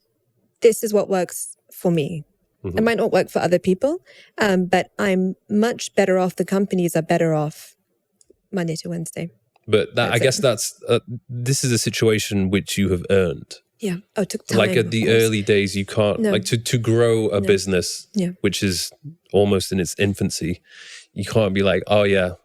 this is what works for me. Mm-hmm. It might not work for other people, but I'm much better off. The companies are better off Monday to Wednesday. But I guess this is a situation which you have earned. Yeah. Oh, it took time. Like at the early days, you can't, like to grow a business, which is almost in its infancy, you can't be like, oh yeah,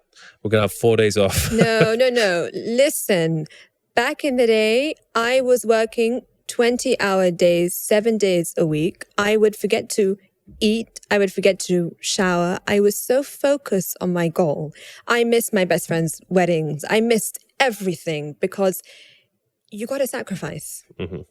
we're going to have 4 days off. No. Listen, back in the day, I was working 20-hour days, 7 days a week. I would forget to eat. I would forget to shower. I was so focused on my goal. I missed my best friend's weddings. I missed everything because you got to sacrifice. Mm-hmm.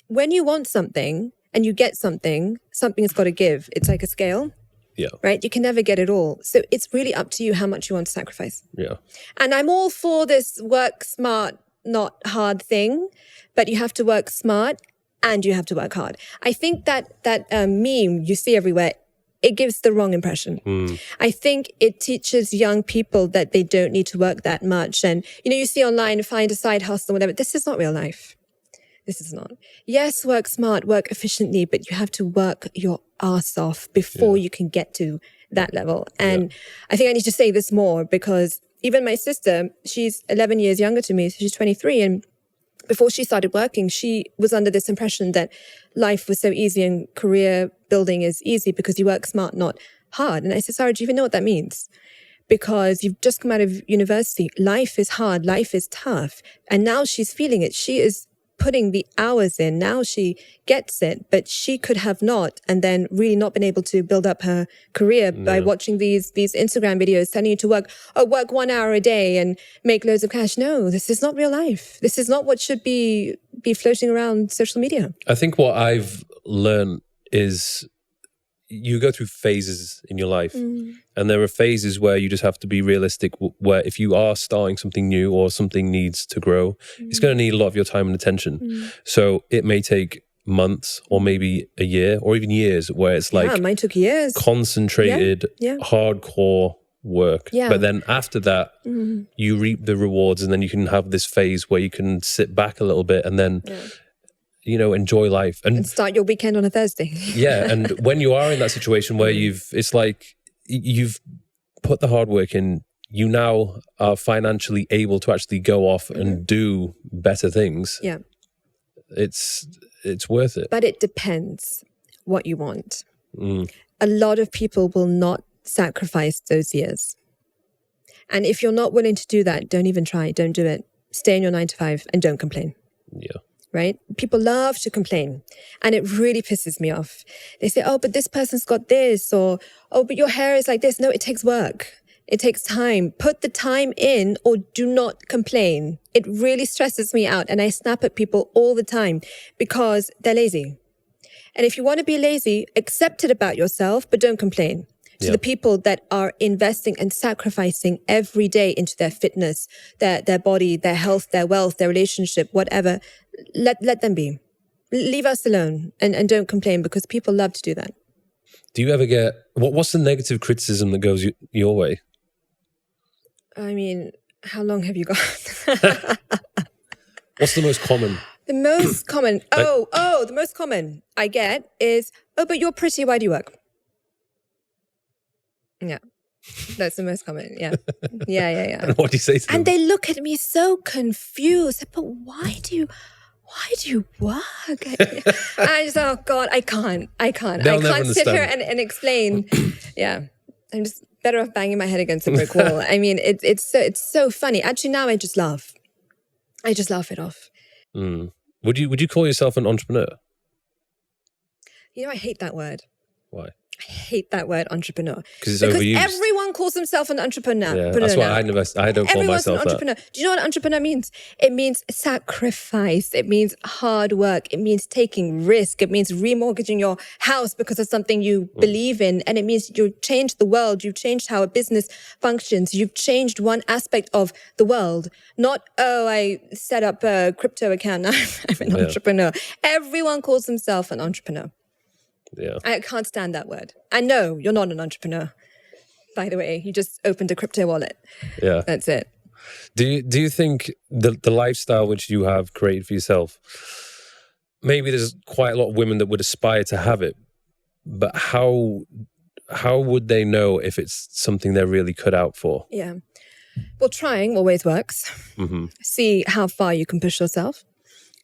When you want something and you get something, something's got to give. It's like a scale. Yeah. Right? You can never get it all. So it's really up to you how much you want to sacrifice. Yeah. And I'm all for this work smart, not hard thing, but you have to work smart and you have to work hard. I think that meme you see everywhere, it gives the wrong impression. I think it teaches young people that they don't need to work that much. And, you see online, find a side hustle, whatever. This is not real life. This is not. Yes, work smart, work efficiently, but you have to work your ass off before you can get to that level. And I think I need to say this more because even my sister, she's 11 years younger to me, so she's 23. And before she started working, she was under this impression that life was so easy and career building is easy because you work smart, not hard. And I said, Sarah, do you even know what that means? Because you've just come out of university. Life is hard. Life is tough. And now she's feeling it. She is putting the hours in. Now she gets it, but she could have not, and then really not been able to build up her career by watching these Instagram videos telling you to work 1 hour a day and make loads of cash. No, this is not real life. This is not what should be floating around social media. I think what I've learned is you go through phases in your life, and there are phases where you just have to be realistic, where if you are starting something new or something needs to grow, it's going to need a lot of your time and attention. So it may take months or maybe a year or even years where it's like mine took years. Concentrated, hardcore work. But then after that, you reap the rewards, and then you can have this phase where you can sit back a little bit and then enjoy life and start your weekend on a Thursday. And when you are in that situation where it's like you've put the hard work in, you now are financially able to actually go off and do better things. Yeah. It's worth it. But it depends what you want. A lot of people will not sacrifice those years. And if you're not willing to do that, don't even try. Don't do it. Stay in your 9 to 5 and don't complain. Yeah. Right? People love to complain, and it really pisses me off. They say, oh, but this person's got this, or, oh, but your hair is like this. No, it takes work. It takes time. Put the time in or do not complain. It really stresses me out, and I snap at people all the time because they're lazy. And if you want to be lazy, accept it about yourself, but don't complain. To the people that are investing and sacrificing every day into their fitness, their body, their health, their wealth, their relationship, whatever, let them be. Leave us alone and don't complain, because people love to do that. Do you ever get, what's the negative criticism that goes your way? I mean, how long have you got? What's the most common? The most common, the most common I get is, oh, but you're pretty, why do you work? Yeah, that's the most common. Yeah. And what do you say to them? And they look at me so confused. But why do you work? And I just, oh God, I can't sit here and explain. I'm just better off banging my head against a brick wall. I mean, it's so funny. Actually, now I just laugh. I just laugh it off. Would you call yourself an entrepreneur? I hate that word. Why? I hate that word, entrepreneur. Because it's overused. Everyone calls himself an entrepreneur. Yeah, that's why I don't call myself an entrepreneur. Do you know what entrepreneur means? It means sacrifice. It means hard work. It means taking risk. It means remortgaging your house because of something you believe in. And it means you've changed the world. You've changed how a business functions. You've changed one aspect of the world. Not, I set up a crypto account. Now I'm an entrepreneur. Everyone calls himself an entrepreneur. Yeah. I can't stand that word. And no, you're not an entrepreneur. By the way, you just opened a crypto wallet. Yeah. That's it. Do you think the lifestyle which you have created for yourself, maybe there's quite a lot of women that would aspire to have it, but how would they know if it's something they're really cut out for? Yeah. Well, trying always works. See how far you can push yourself.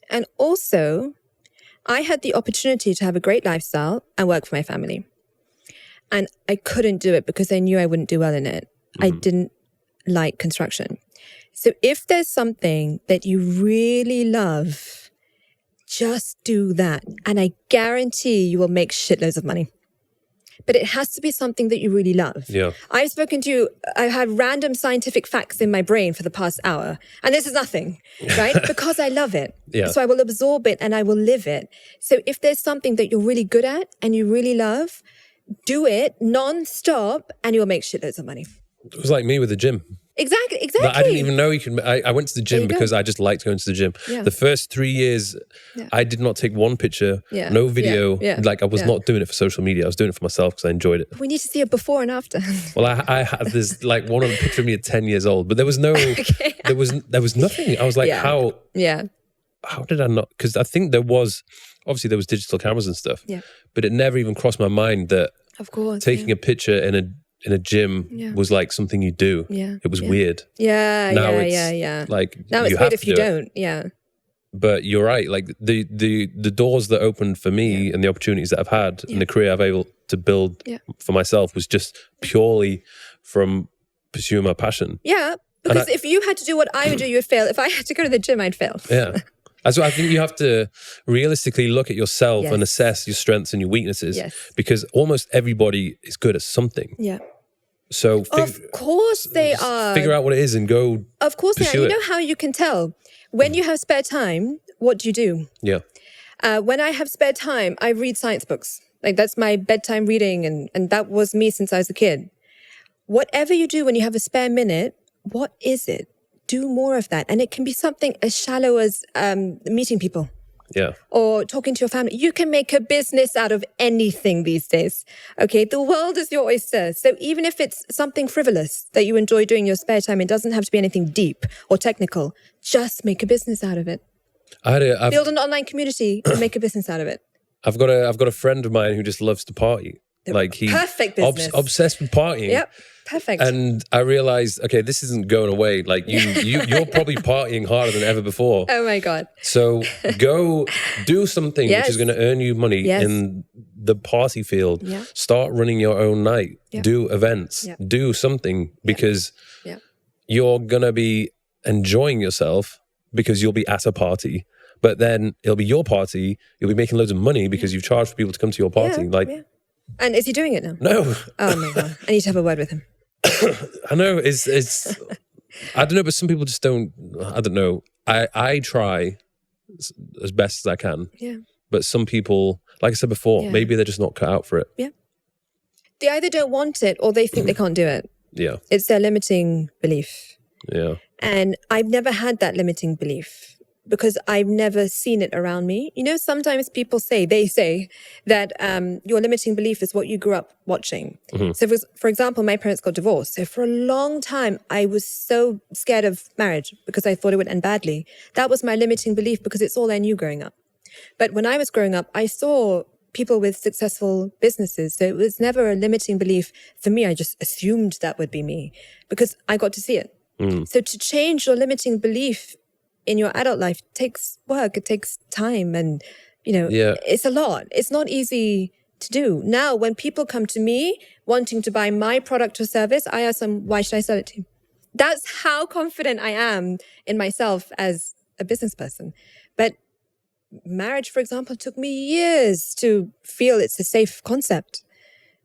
And also I had the opportunity to have a great lifestyle and work for my family. And I couldn't do it because I knew I wouldn't do well in it. I didn't like construction. So if there's something that you really love, just do that. And I guarantee you will make shitloads of money. But it has to be something that you really love. Yeah. I've spoken to you, I had random scientific facts in my brain for the past hour. And this is nothing, right? Because I love it. Yeah. So I will absorb it and I will live it. So if there's something that you're really good at and you really love, do it non-stop and you'll make shitloads of money. It was like me with the gym. Exactly. Like, I didn't even know you could. I went to the gym because I just liked going to the gym. Yeah. The first 3 years, I did not take one picture, no video. Like I was not doing it for social media. I was doing it for myself because I enjoyed it. We need to see a before and after. Well, I had this like one other picture of me at 10 years old, but there was no, there was nothing. I was like, how did I not? Because I think there was digital cameras and stuff, but it never even crossed my mind that of course taking a picture in a gym was like something you do. Yeah. It was weird. Yeah. Now it's like now it's weird if you don't. Yeah. But you're right. Like the doors that opened for me and the opportunities that I've had and the career I've able to build for myself was just purely from pursuing my passion. Yeah. Because if you had to do what I would do, you would fail. If I had to go to the gym, I'd fail. Yeah. So I think you have to realistically look at yourself and assess your strengths and your weaknesses because almost everybody is good at something. Yeah. So of course they are. Figure out what it is and go. Of course they are. You know how you can tell? When you have spare time, what do you do? Yeah. When I have spare time, I read science books. Like that's my bedtime reading and that was me since I was a kid. Whatever you do when you have a spare minute, what is it? Do more of that. And it can be something as shallow as meeting people. Yeah. Or talking to your family. You can make a business out of anything these days. Okay. The world is your oyster. So even if it's something frivolous that you enjoy doing in your spare time, it doesn't have to be anything deep or technical. Just make a business out of it. Build an online community and make a business out of it. I've got a friend of mine who just loves to party. Like he's perfect business. Obsessed with partying. Yep. Perfect. And I realized, okay, this isn't going away. Like you're probably partying harder than ever before. Oh my God. So go do something which is going to earn you money in the party field. Yeah. Start running your own night. Yeah. Do events. Yeah. Do something because you're going to be enjoying yourself because you'll be at a party. But then it'll be your party. You'll be making loads of money because you've charged for people to come to your party. And is he doing it now? No. Oh my God. I need to have a word with him. I know it's I don't know, but some people just don't. I don't know. I try as best as I can. Yeah. But some people, like I said before, maybe they're just not cut out for it. Yeah. They either don't want it or they think they can't do it. Yeah. It's their limiting belief. Yeah. And I've never had that limiting belief because I've never seen it around me. You know, sometimes people say that your limiting belief is what you grew up watching. Mm-hmm. So for example, my parents got divorced. So for a long time, I was so scared of marriage because I thought it would end badly. That was my limiting belief because it's all I knew growing up. But when I was growing up, I saw people with successful businesses. So it was never a limiting belief for me. I just assumed that would be me because I got to see it. Mm. So to change your limiting belief in your adult life takes work. It takes time. And, it's a lot. It's not easy to do. Now, when people come to me wanting to buy my product or service, I ask them, why should I sell it to you? That's how confident I am in myself as a business person. But marriage, for example, took me years to feel it's a safe concept.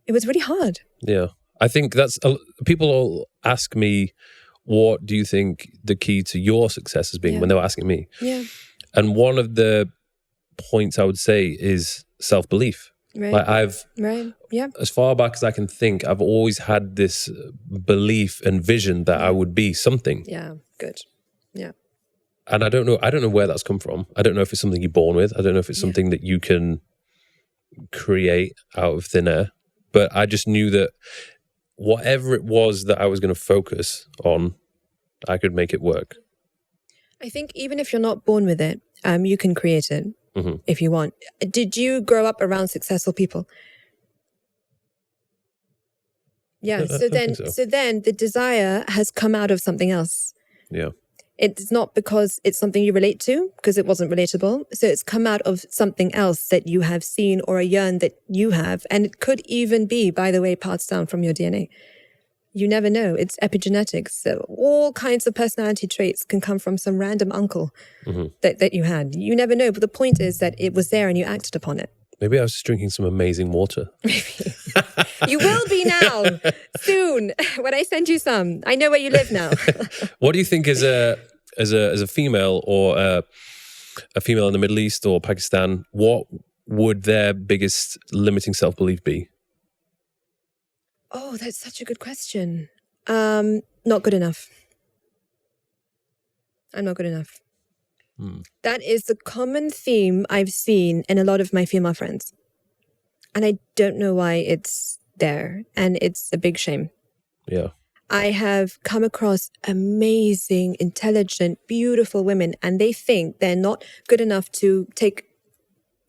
It was really hard. Yeah. I think people all ask me, what do you think the key to your success has been when they were asking me? Yeah. And one of the points I would say is self-belief. Right. Like as far back as I can think, I've always had this belief and vision that I would be something. Yeah. Good. Yeah. And I don't know where that's come from. I don't know if it's something you're born with. I don't know if it's something that you can create out of thin air. But I just knew that whatever it was that I was going to focus on, I could make it work. I think even if you're not born with it, you can create it if you want. Did you grow up around successful people? Yeah. So then the desire has come out of something else. Yeah. It's not because it's something you relate to, because it wasn't relatable. So it's come out of something else that you have seen or a yearn that you have. And it could even be, by the way, passed down from your DNA. You never know. It's epigenetics. So all kinds of personality traits can come from some random uncle that you had. You never know. But the point is that it was there and you acted upon it. Maybe I was just drinking some amazing water. You will be now, soon, when I send you some. I know where you live now. What do you think as a female or a female in the Middle East or Pakistan, what would their biggest limiting self-belief be? Oh, that's such a good question. Not good enough. I'm not good enough. That is the common theme I've seen in a lot of my female friends. And I don't know why it's there. And it's a big shame. Yeah. I have come across amazing, intelligent, beautiful women, and they think they're not good enough to take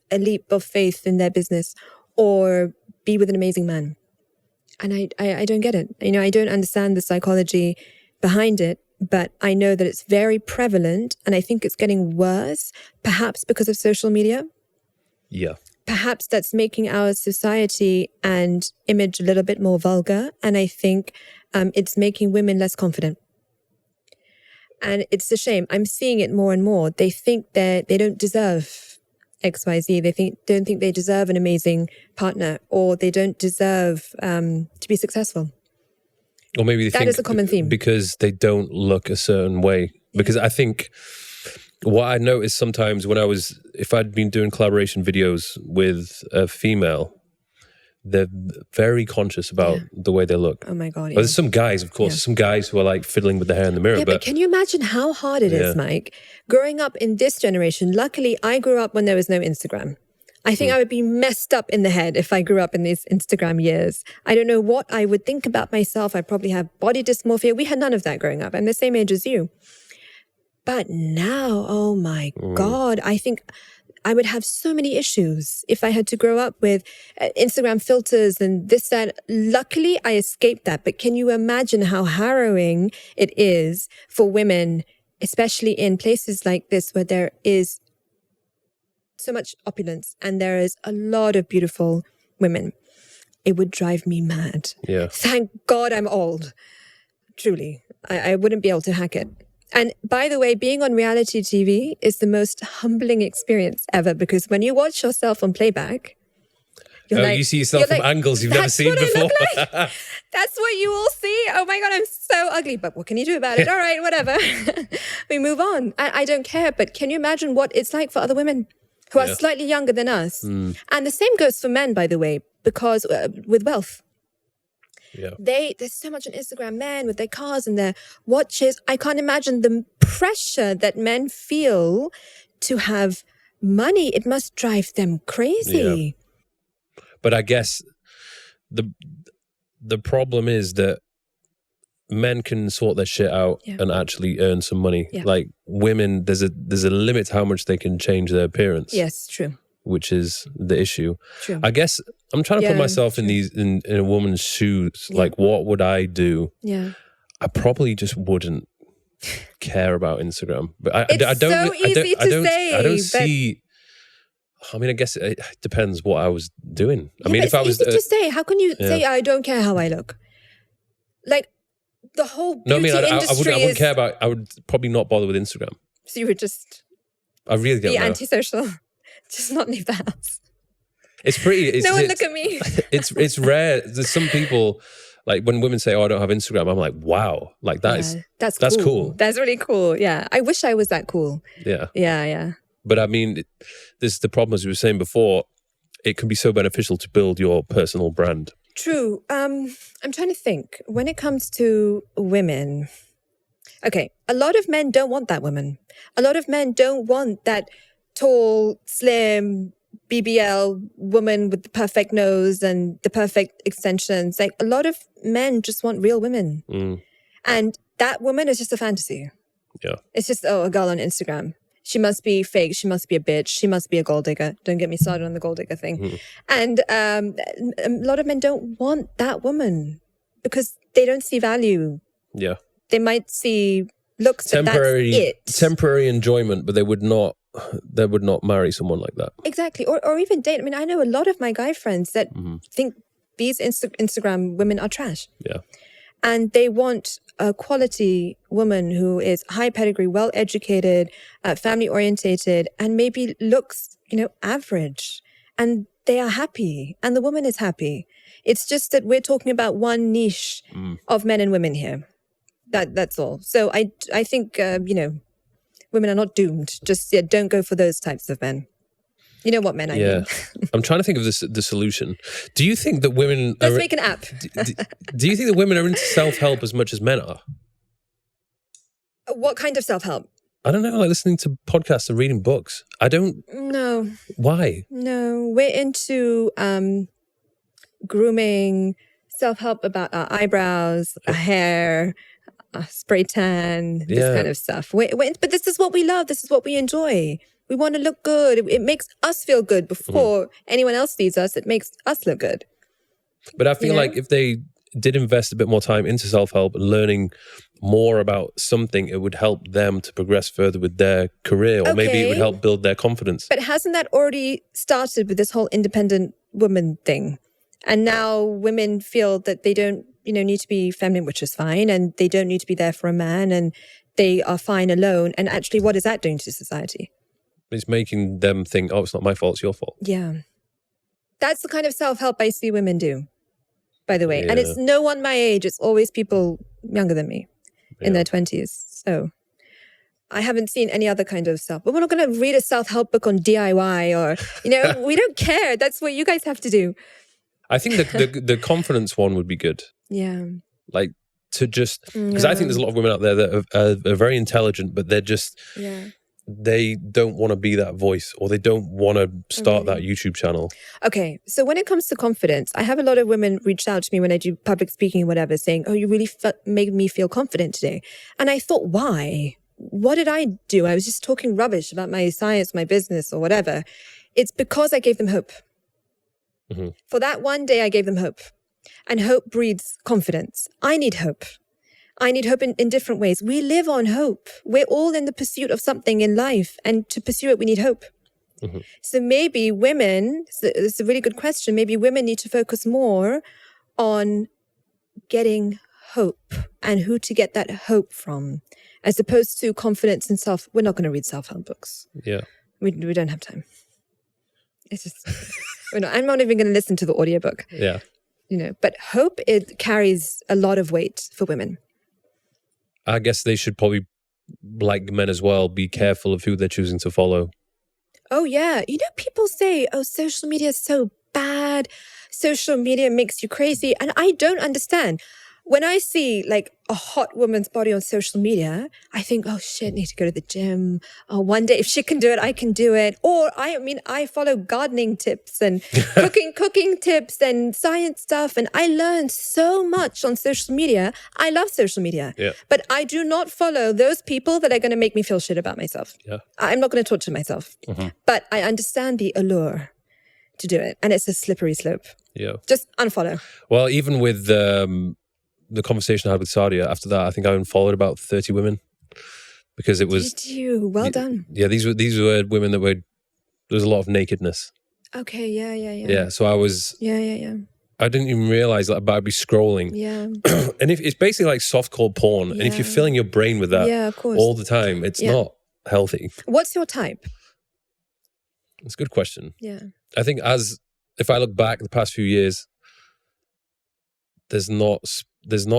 a leap of faith in their business or be with an amazing man. And I don't get it. You know, I don't understand the psychology behind it, but I know that it's very prevalent, and I think it's getting worse, perhaps because of social media. Yeah. Perhaps that's making our society and image a little bit more vulgar, and I think it's making women less confident. And it's a shame. I'm seeing it more and more. They think that they don't deserve XYZ. They don't think they deserve an amazing partner, or they don't deserve to be successful. Or maybe they think that is a common theme. Because they don't look a certain way. Because I think what I noticed sometimes if I'd been doing collaboration videos with a female, they're very conscious about the way they look. Oh my God. Well, there's some guys, of course, some guys who are like fiddling with their hair in the mirror. Yeah, but can you imagine how hard it is, Mike? Growing up in this generation, luckily I grew up when there was no Instagram. I think I would be messed up in the head if I grew up in these Instagram years. I don't know what I would think about myself. I'd probably have body dysmorphia. We had none of that growing up. I'm the same age as you. But now, oh my God, I think I would have so many issues if I had to grow up with Instagram filters and this, that. Luckily, I escaped that. But can you imagine how harrowing it is for women, especially in places like this where there is so much opulence and there is a lot of beautiful women? It would drive me mad. Yeah. Thank God I'm old. Truly. I wouldn't be able to hack it. And by the way, being on reality TV is the most humbling experience ever, because when you watch yourself on playback, you see yourself from angles you've never seen before. Like. That's what you all see. Oh my God, I'm so ugly. But what can you do about it? All right, whatever. We move on. I don't care. But can you imagine what it's like for other women who are slightly younger than us? And the same goes for men, by the way, because with wealth. Yeah. There's so much on Instagram, men with their cars and their watches. I can't imagine the pressure that men feel to have money. It must drive them crazy. Yeah. But I guess the problem is that men can sort their shit out and actually earn some money. Yeah. Like women, there's a limit to how much they can change their appearance. Yes, true. Which is the issue. True. I guess I'm trying to put myself in a woman's shoes. Yeah. Like, what would I do? Yeah. I probably just wouldn't care about Instagram. But I don't see. I mean, I guess it depends what I was doing. I mean, if I was easy to say, how can you say I don't care how I look? Like the whole beauty industry I wouldn't care about. I would probably not bother with Instagram. So you would just. I really don't be know. Antisocial. Just not leave the house. It's pretty. No one look at me. It's rare. There's some people, like when women say, "Oh, I don't have Instagram," I'm like, "Wow, like that's cool. That's really cool." Yeah, I wish I was that cool. Yeah, yeah. But I mean, this is the problem, as we were saying before. It can be so beneficial to build your personal brand. True. I'm trying to think. When it comes to women, okay, a lot of men don't want that woman. A lot of men don't want that tall, slim, BBL woman with the perfect nose and the perfect extensions. Like a lot of men just want real women. And that woman is just a fantasy. Yeah. It's just, a girl on Instagram. She must be fake. She must be a bitch. She must be a gold digger. Don't get me started on the gold digger thing. And a lot of men don't want that woman because they don't see value. Yeah. They might see looks, temporary enjoyment, but they would not marry someone like that. Exactly. Or even date. I mean, I know a lot of my guy friends that think these Instagram women are trash. Yeah. And they want a quality woman who is high pedigree, well educated, family orientated, and maybe looks, average. And they are happy, and the woman is happy. It's just that we're talking about one niche of men and women here. That's all. So I think women are not doomed. Just don't go for those types of men. You know what men I mean. I'm trying to think of the solution. Do you think that women... Let's make an app. Do you think that women are into self-help as much as men are? What kind of self-help? I don't know, like listening to podcasts and reading books. I don't... No. Why? No. We're into grooming, self-help about our eyebrows, our hair, spray tan, this kind of stuff. But this is what we love. This is what we enjoy. We want to look good. It makes us feel good before anyone else sees us. It makes us look good. But I feel like if they did invest a bit more time into self-help and learning more about something, it would help them to progress further with their career, or maybe it would help build their confidence. But hasn't that already started with this whole independent woman thing? And now women feel that they don't, need to be feminine, which is fine, and they don't need to be there for a man, and they are fine alone. And actually, what is that doing to society? It's making them think, oh, it's not my fault, it's your fault. Yeah. That's the kind of self-help I see women do, by the way. Yeah. And it's no one my age. It's always people younger than me in their 20s. So I haven't seen any other kind of self. But we're not going to read a self-help book on DIY or, we don't care. That's what you guys have to do. I think the confidence one would be good. Yeah. Like to just, because I think there's a lot of women out there that are very intelligent, but they're just... Yeah. They don't want to be that voice, or they don't want to start that YouTube channel. Okay. So when it comes to confidence, I have a lot of women reach out to me when I do public speaking or whatever, saying, oh, you really made me feel confident today. And I thought, why? What did I do? I was just talking rubbish about my science, my business or whatever. It's because I gave them hope. Mm-hmm. For that one day, I gave them hope. And hope breeds confidence. I need hope. I need hope in different ways. We live on hope. We're all in the pursuit of something in life. And to pursue it, we need hope. Mm-hmm. So maybe women, it's a really good question, maybe women need to focus more on getting hope and who to get that hope from, as opposed to confidence and self. We're not going to read self-help books. Yeah. We don't have time. It's just, I'm not even going to listen to the audiobook. Yeah. But hope, it carries a lot of weight for women. I guess they should probably, like men as well, be careful of who they're choosing to follow. Oh, yeah. People say, oh, social media is so bad. Social media makes you crazy. And I don't understand. When I see like a hot woman's body on social media, I think, oh shit, I need to go to the gym. Oh, one day if she can do it, I can do it. Or I follow gardening tips and cooking tips and science stuff. And I learned so much on social media. I love social media. Yeah. But I do not follow those people that are going to make me feel shit about myself. Yeah. I'm not going to torture myself. Mm-hmm. But I understand the allure to do it. And it's a slippery slope. Yeah. Just unfollow. Well, even with the conversation I had with Sadia, after that, I think I unfollowed about 30 women because it was... Did you? Well done. Yeah, these were women that there was a lot of nakedness. Okay, yeah. Yeah, so I was... Yeah. I didn't even realize that I'd be scrolling. Yeah. And if it's basically like softcore porn, and if you're filling your brain with that of course. all the time, it's not healthy. What's your type? It's a good question. Yeah. I think if I look back the past few years, there's not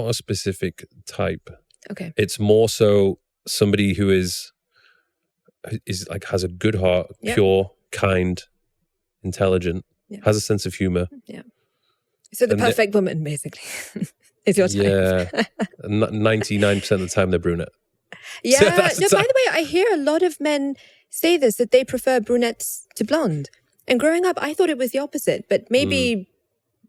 a specific type. Okay. It's more so somebody who is like has a good heart, pure, kind, intelligent, has a sense of humor. Yeah. So the perfect woman, basically, is your type. Yeah. 99% of the time they're brunette. Yeah. So by the way, I hear a lot of men say this, that they prefer brunettes to blonde. And growing up, I thought it was the opposite, but maybe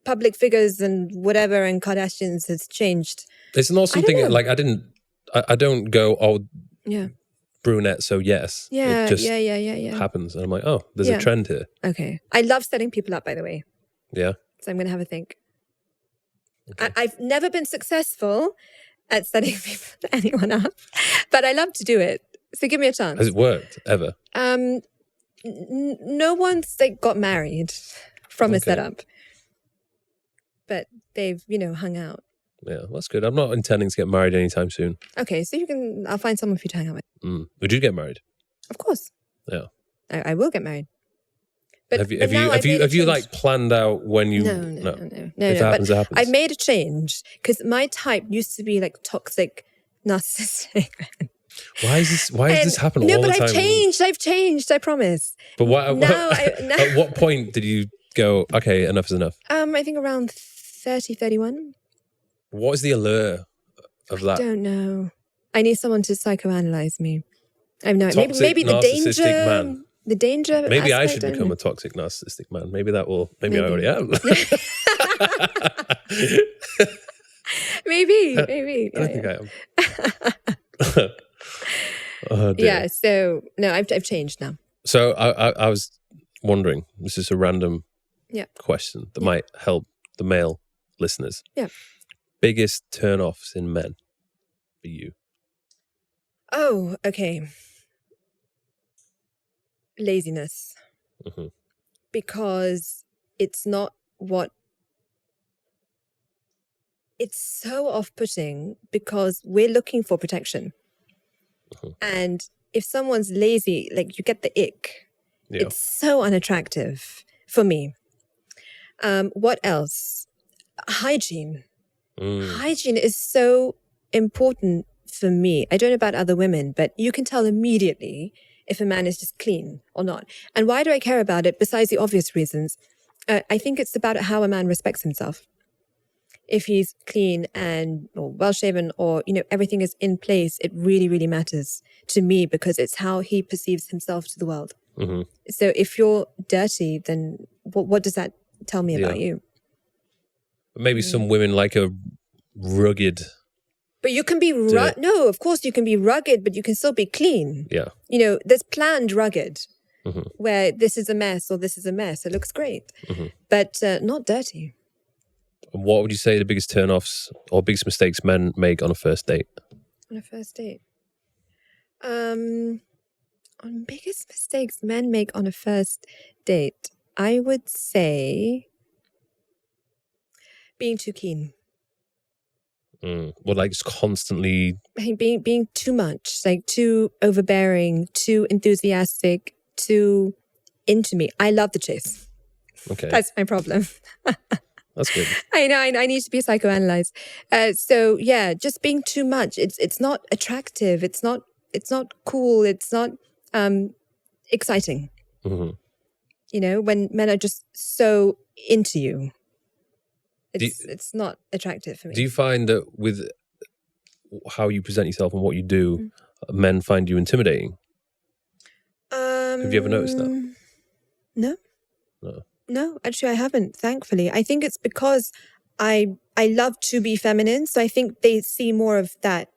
public figures and whatever and Kardashians has changed. It's not something like I don't go, oh, brunette, so yes. Yeah, it just yeah. happens. And I'm like, oh, there's a trend here. Okay. I love setting people up, by the way. Yeah. So I'm going to have a think. Okay. I've never been successful at setting anyone up, But I love to do it. So give me a chance. Has it worked ever? No one's like got married from a setup, but they've, hung out. Yeah, that's good. I'm not intending to get married anytime soon. Okay, so I'll find someone for you to hang out with. Would you get married? Of course. Yeah. I will get married. But have you like planned out when you? No. If it happens, it happens. I've made a change because my type used to be like toxic, narcissistic. Why does this happen all the time? No, but I've changed. I promise. But at what point did you go, okay, enough is enough? I think around 30, 31. What is the allure of that? I don't know. I need someone to psychoanalyze me. I have no idea. Toxic, maybe the narcissistic danger. Man. The danger. Maybe I should become a toxic, narcissistic man. Maybe that will. Maybe I already am. maybe. I don't think I am. Oh, yeah. So no, I've changed now. So I was wondering. This is a random question that might help the male listeners. Yeah. Biggest turn-offs in men for you? Oh, okay. Laziness. Mm-hmm. Because it's not what... It's so off-putting because we're looking for protection. Mm-hmm. And if someone's lazy, like you get the ick. Yeah. It's so unattractive for me. What else? Hygiene. Hygiene is so important for me. I don't know about other women, but you can tell immediately if a man is just clean or not. And why do I care about it besides the obvious reasons? I think it's about how a man respects himself. If he's clean or well-shaven or, everything is in place, it really, really matters to me because it's how he perceives himself to the world. Mm-hmm. So if you're dirty, then what does that tell me about you? Maybe some women like a rugged... But you can be no, of course you can be rugged, but you can still be clean. Yeah. There's planned rugged, where this is a mess or this is a mess. It looks great, but not dirty. What would you say the biggest turn-offs or biggest mistakes men make on a first date? On a first date? On biggest mistakes men make on a first date, I would say being too keen. Well, like just constantly... Being too much, like too overbearing, too enthusiastic, too into me. I love the chase. Okay. That's my problem. That's good. I know. I need to be psychoanalyzed. So yeah, just being too much. It's not attractive. It's not cool. It's not exciting. Mm-hmm. When men are just so into you. It's not attractive for me. Do you find that with how you present yourself and what you do, men find you intimidating? Have you ever noticed that? No, actually I haven't, thankfully. I think it's because I love to be feminine, so I think they see more of that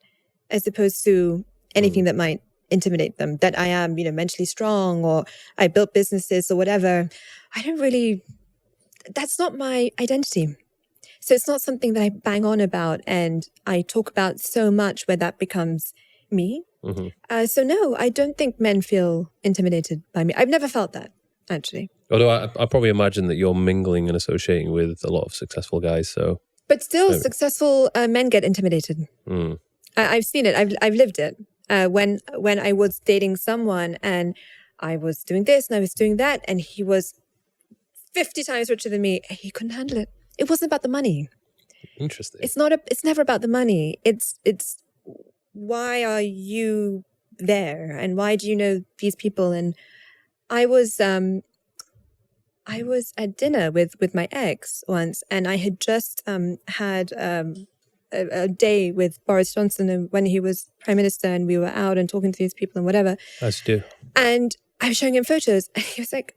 as opposed to anything that might intimidate them, that I am, mentally strong or I built businesses or whatever. That's not my identity. So it's not something that I bang on about and I talk about so much where that becomes me. Mm-hmm. So no, I don't think men feel intimidated by me. I've never felt that, actually. Although I probably imagine that you're mingling and associating with a lot of successful guys, so... But still, successful men get intimidated. I've seen it. I've lived it. When I was dating someone and I was doing this and I was doing that and he was 50 times richer than me, he couldn't handle it. It wasn't about the money. Interesting. It's never about the money. It's why are you there and why do you know these people? And I was at dinner with my ex once, and I had just had a day with Boris Johnson when he was Prime Minister, and we were out and talking to these people and whatever. As you do. And I was showing him photos, and he was like,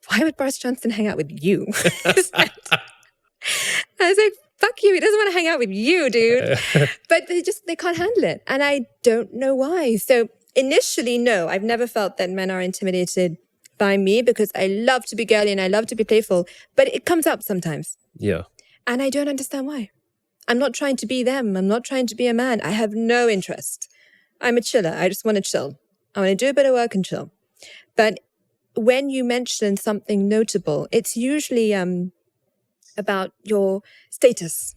why would Boris Johnson hang out with you? I was like, fuck you, he doesn't want to hang out with you, dude. But they can't handle it. And I don't know why. So initially, no, I've never felt that men are intimidated by me because I love to be girly and I love to be playful. But it comes up sometimes. Yeah. And I don't understand why. I'm not trying to be them. I'm not trying to be a man. I have no interest. I'm a chiller. I just want to chill. I want to do a bit of work and chill. But when you mention something notable, it's usually about your status.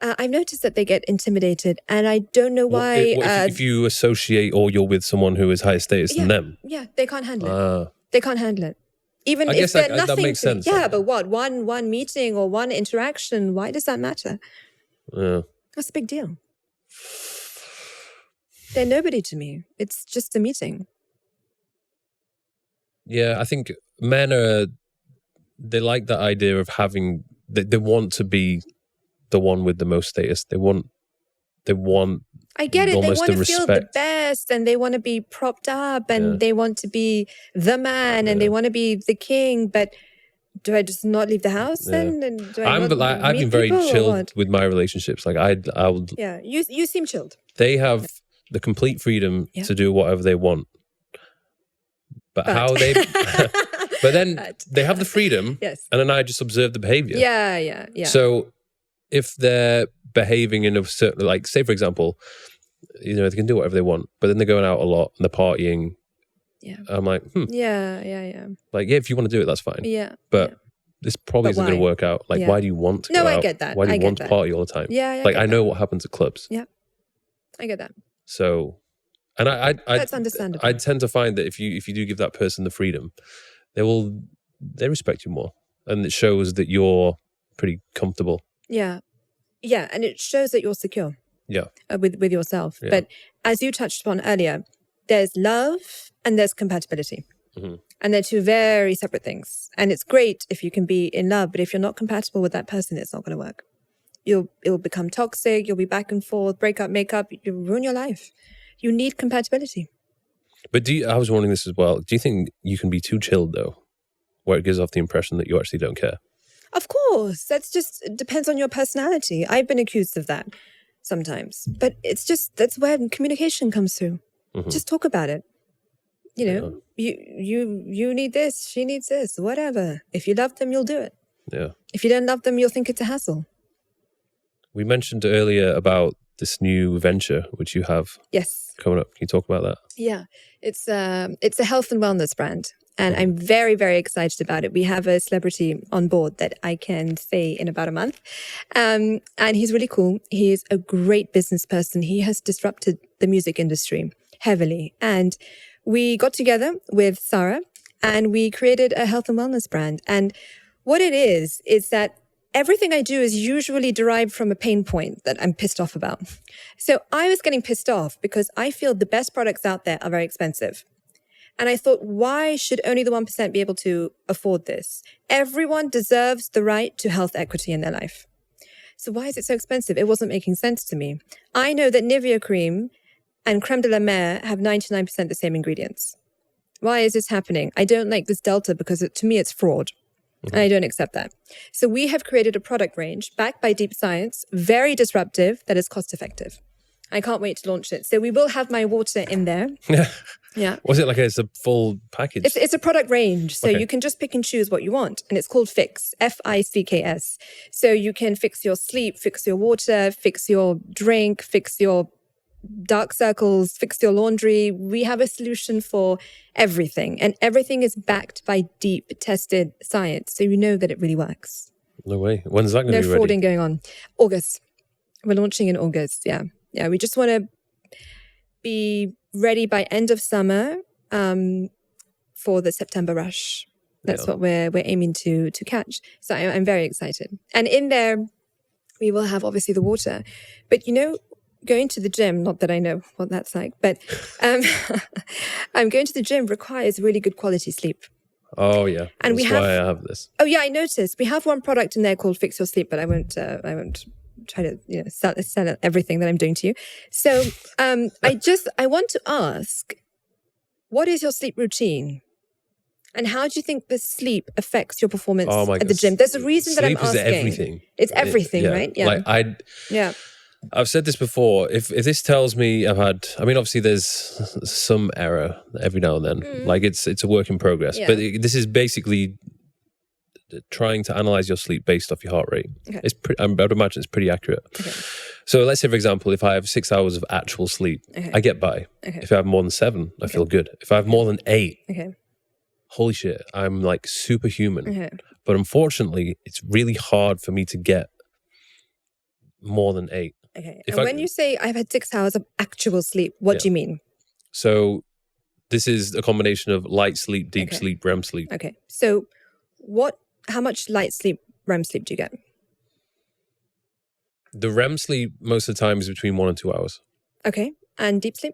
I've noticed that they get intimidated, and I don't know why. If you associate or you're with someone who is higher status than them? Yeah, they can't handle it. They can't handle it. Even if they're nothing. That makes sense. Yeah, but what? One meeting or one interaction, why does that matter? Yeah. What's the big deal? They're nobody to me. It's just a meeting. Yeah, I think men they like that idea of having, they want to be the one with the most status. They want I get it. They almost want to the feel the respect. best, and they want to be propped up, and they want to be the man, and they want to be the king. But do I just not leave the house then? And do I I've been very chilled with my relationships. Like I would. Yeah, you seem chilled. They have the complete freedom to do whatever they want. But how they, but then they have the freedom, and then I just observe the behavior. Yeah. So if they're behaving in a certain, like, say for example, they can do whatever they want, but then they're going out a lot and they're partying. Yeah. I'm like, Yeah. Like, if you want to do it, that's fine. Yeah. But this probably isn't going to work out. Like, why do you want to go out? I get that. Why do you want to party all the time? Yeah. Like, I know what happens at clubs. Yeah. I get that. So, and I that's understandable. I tend to find that if you do give that person the freedom, they respect you more, and it shows that you're pretty comfortable. Yeah, and it shows that you're secure. Yeah, with yourself. Yeah. But as you touched upon earlier, there's love and there's compatibility, and they're two very separate things. And it's great if you can be in love, but if you're not compatible with that person, it's not going to work. It'll become toxic. You'll be back and forth, break up, make up. You'll ruin your life. You need compatibility. But I was wondering this as well. Do you think you can be too chilled though, where it gives off the impression that you actually don't care? Of course. It depends on your personality. I've been accused of that sometimes. But that's where communication comes through. Just talk about it. You need this, she needs this, whatever. If you love them, you'll do it. Yeah. If you don't love them, you'll think it's a hassle. We mentioned earlier about this new venture which you have coming up. Can you talk about that? Yeah, it's a health and wellness brand, and I'm very, very excited about it. We have a celebrity on board that I can say in about a month, and he's really cool. He's a great business person. He has disrupted the music industry heavily, and we got together with Sarah and we created a health and wellness brand. And what it is that everything I do is usually derived from a pain point that I'm pissed off about. So I was getting pissed off because I feel the best products out there are very expensive. And I thought, why should only the 1% be able to afford this? Everyone deserves the right to health equity in their life. So why is it so expensive? It wasn't making sense to me. I know that Nivea cream and creme de la mer have 99% the same ingredients. Why is this happening? I don't like this delta because to me it's fraud. And I don't accept that. So we have created a product range backed by deep science, very disruptive, that is cost effective. I can't wait to launch it. So we will have my water in there. Yeah. Was it like it's a full package? It's a product range. So you can just pick and choose what you want. And it's called Fix, F-I-C-K-S. So you can fix your sleep, fix your water, fix your drink, fix your dark circles, fix your laundry. We have a solution for everything. And everything is backed by deep tested science. So you know that it really works. No way. When's that going to be ready? No frauding going on. August. We're launching in August. Yeah. We just want to be ready by end of summer for the September rush. That's what we're aiming to catch. So I'm very excited. And in there, we will have obviously the water. But going to the gym, not that I know what that's like, but I'm going to the gym requires really good quality sleep. Oh yeah, and that's why I have this. Oh yeah, I noticed we have one product in there called Fix Your Sleep, but I won't try to sell everything that I'm doing to you. So I want to ask, what is your sleep routine? And how do you think the sleep affects your performance at the gym? There's a reason that I'm asking. Sleep is everything. It's everything, right? Yeah. I've said this before. If this tells me obviously there's some error every now and then. Like it's a work in progress. Yeah. But this is basically trying to analyze your sleep based off your heart rate. Okay. I would imagine it's pretty accurate. Okay. So let's say, for example, if I have 6 hours of actual sleep, I get by. Okay. If I have more than 7, I feel good. If I have more than 8, holy shit, I'm like superhuman. Okay. But unfortunately, it's really hard for me to get more than 8. Okay. And when you say I've had 6 hours of actual sleep, what do you mean? So this is a combination of light sleep, deep sleep, REM sleep. Okay. So how much light sleep, REM sleep do you get? The REM sleep most of the time is between 1 and 2 hours. Okay. And deep sleep?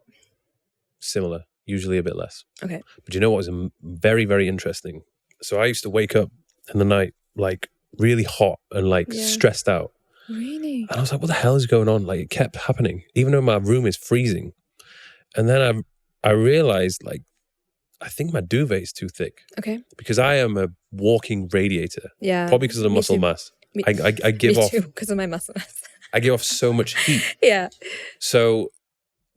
Similar, usually a bit less. Okay. But you know what was very, very interesting? So I used to wake up in the night like really hot and like stressed out. Really? And I was like, what the hell is going on? Like it kept happening, even though my room is freezing. And then I realized like, I think my duvet is too thick. Okay. Because I am a walking radiator. Yeah. Probably because of the muscle mass. I give off. Me too, because of my muscle mass. I give off so much heat. Yeah. So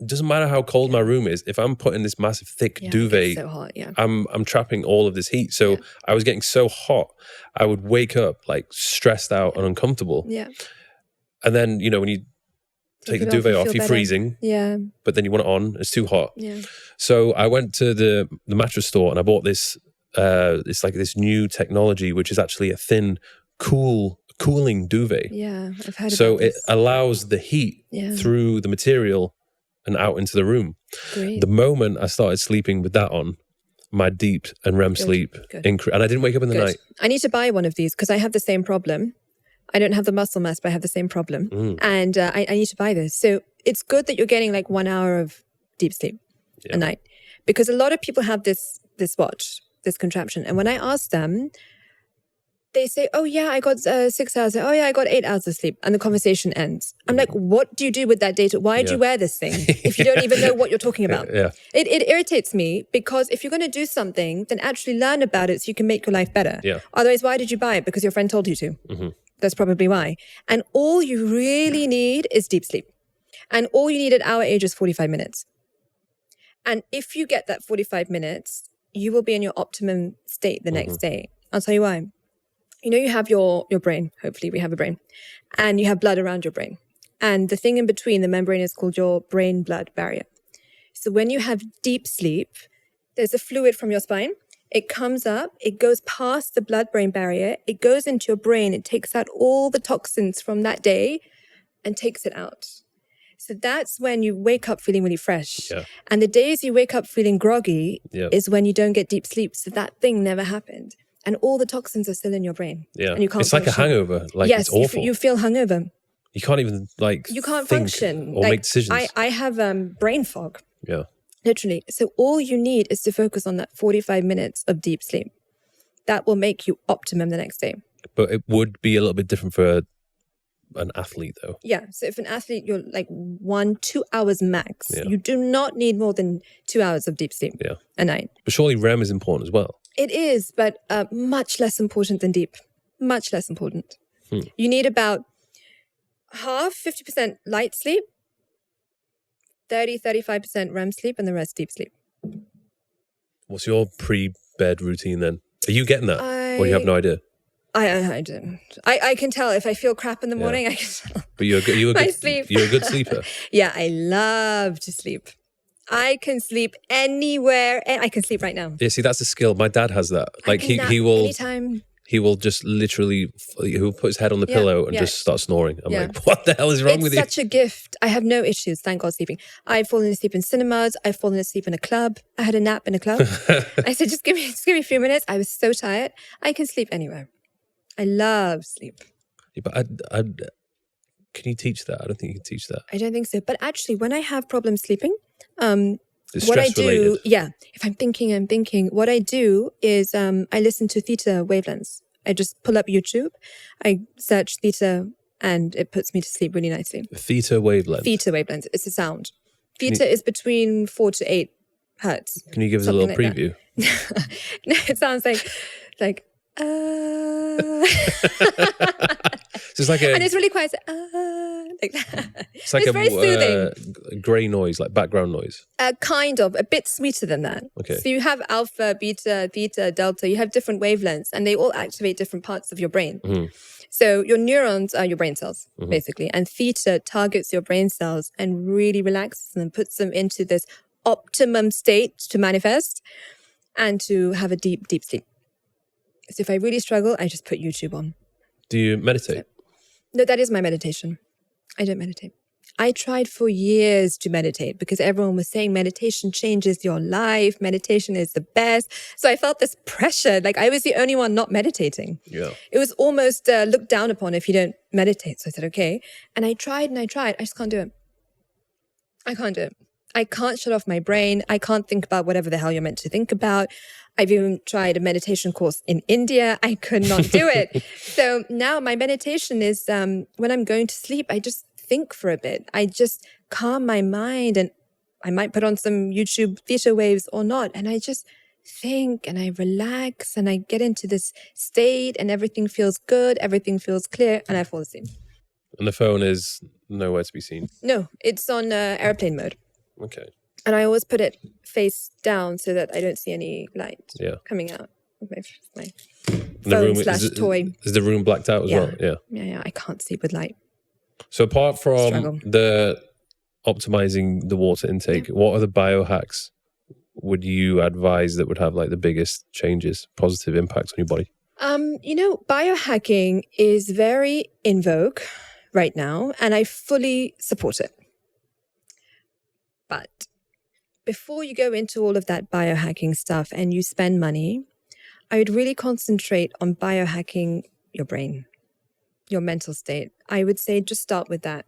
it doesn't matter how cold my room is. If I'm putting this massive thick duvet, it's so hot, I'm trapping all of this heat. So I was getting so hot, I would wake up like stressed out and uncomfortable. Yeah. And then, you know, when you take the duvet off, you're freezing. Yeah. But then you want it on, it's too hot. Yeah. So I went to the mattress store and I bought this, it's like this new technology, which is actually a thin, cooling duvet. Yeah, I've heard so about this. It allows the heat through the material and out into the room. Great. The moment I started sleeping with that on, my deep and REM sleep increased. And I didn't wake up in the night. I need to buy one of these because I have the same problem. I don't have the muscle mass, but I have the same problem. And I need to buy this. So it's good that you're getting like 1 hour of deep sleep a night. Because a lot of people have this watch, this contraption. And when I ask them, they say, oh yeah, I got 6 hours. Oh yeah, I got 8 hours of sleep. And the conversation ends. I'm like, what do you do with that data? Why do you wear this thing if you don't even know what you're talking about? It irritates me because if you're going to do something, then actually learn about it so you can make your life better. Otherwise, why did you buy it? Because your friend told you to. That's probably why. And all you really need is deep sleep. And all you need at our age is 45 minutes. And if you get that 45 minutes, you will be in your optimum state the next day. I'll tell you why. You know, you have your brain. Hopefully we have a brain. And you have blood around your brain. And the thing in between, the membrane, is called your brain-blood barrier. So when you have deep sleep, there's a fluid from your spine. It comes up, it goes past the blood-brain barrier, it goes into your brain, it takes out all the toxins from that day and takes it out. So that's when you wake up feeling really fresh. And the days you wake up feeling groggy is when you don't get deep sleep. So that thing never happened. And all the toxins are still in your brain. And you can't It's like a hangover. Like it's awful. You feel hungover. You can't even you can't function or make decisions. I have brain fog. Yeah. Literally. So all you need is to focus on that 45 minutes of deep sleep. That will make you optimum the next day. But it would be a little bit different for an athlete though. Yeah. So if an athlete, you're like 1-2 hours max. You do not need more than 2 hours of deep sleep a night. But surely REM is important as well. It is, but much less important than deep. Much less important. You need about 50% light sleep, 35% REM sleep, and the rest deep sleep. What's your pre-bed routine then? Are you getting that? Or you have no idea? I don't. I can tell if I feel crap in the morning, I can tell. But you're a good sleeper. Yeah, I love to sleep. I can sleep anywhere. And I can sleep right now. Yeah, see, that's a skill. My dad has that. Like he will anytime. He will just literally, he will put his head on the pillow and just start snoring. I'm like, what the hell is wrong with you? It's such a gift. I have no issues, thank God, sleeping. I've fallen asleep in cinemas. I've fallen asleep in a club. I had a nap in a club. I said, just give me a few minutes. I was so tired. I can sleep anywhere. I love sleep. Yeah, but can you teach that? I don't think you can teach that. I don't think so. But actually, when I have problems sleeping, it's what I do, related. If I'm thinking, what I do is I listen to theta wavelengths. I just pull up YouTube, I search theta, and it puts me to sleep really nicely. Theta wavelengths? Theta wavelengths, it's a sound. Theta is between 4 to 8 hertz. Can you give us a little preview? No, it sounds like it's like and it's really quiet. Like that. It's like it's very soothing. Grey noise, like background noise. Kind of, a bit sweeter than that. Okay. So you have alpha, beta, theta, delta. You have different wavelengths, and they all activate different parts of your brain. Mm-hmm. So your neurons are your brain cells, basically. And theta targets your brain cells and really relaxes them, puts them into this optimum state to manifest and to have a deep, deep sleep. So if I really struggle, I just put YouTube on. Do you meditate? No, that is my meditation. I don't meditate. I tried for years to meditate because everyone was saying meditation changes your life. Meditation is the best. So I felt this pressure, like I was the only one not meditating. Yeah. It was almost looked down upon if you don't meditate. So I said, okay. And I tried and I tried. I just can't do it. I can't do it. I can't shut off my brain. I can't think about whatever the hell you're meant to think about. I've even tried a meditation course in India. I could not do it. So now my meditation is when I'm going to sleep, I just think for a bit. I just calm my mind, and I might put on some YouTube theta waves or not. And I just think and I relax and I get into this state and everything feels good. Everything feels clear and I fall asleep. And the phone is nowhere to be seen? No, it's on airplane mode. Okay. And I always put it face down so that I don't see any light coming out of my phone / toy. Is the room blacked out as well? Yeah. Yeah. I can't sleep with light. So apart from the optimizing the water intake, what other biohacks would you advise that would have like the biggest changes, positive impacts on your body? Biohacking is very in vogue right now, and I fully support it. But before you go into all of that biohacking stuff and you spend money, I would really concentrate on biohacking your brain, your mental state. I would say just start with that.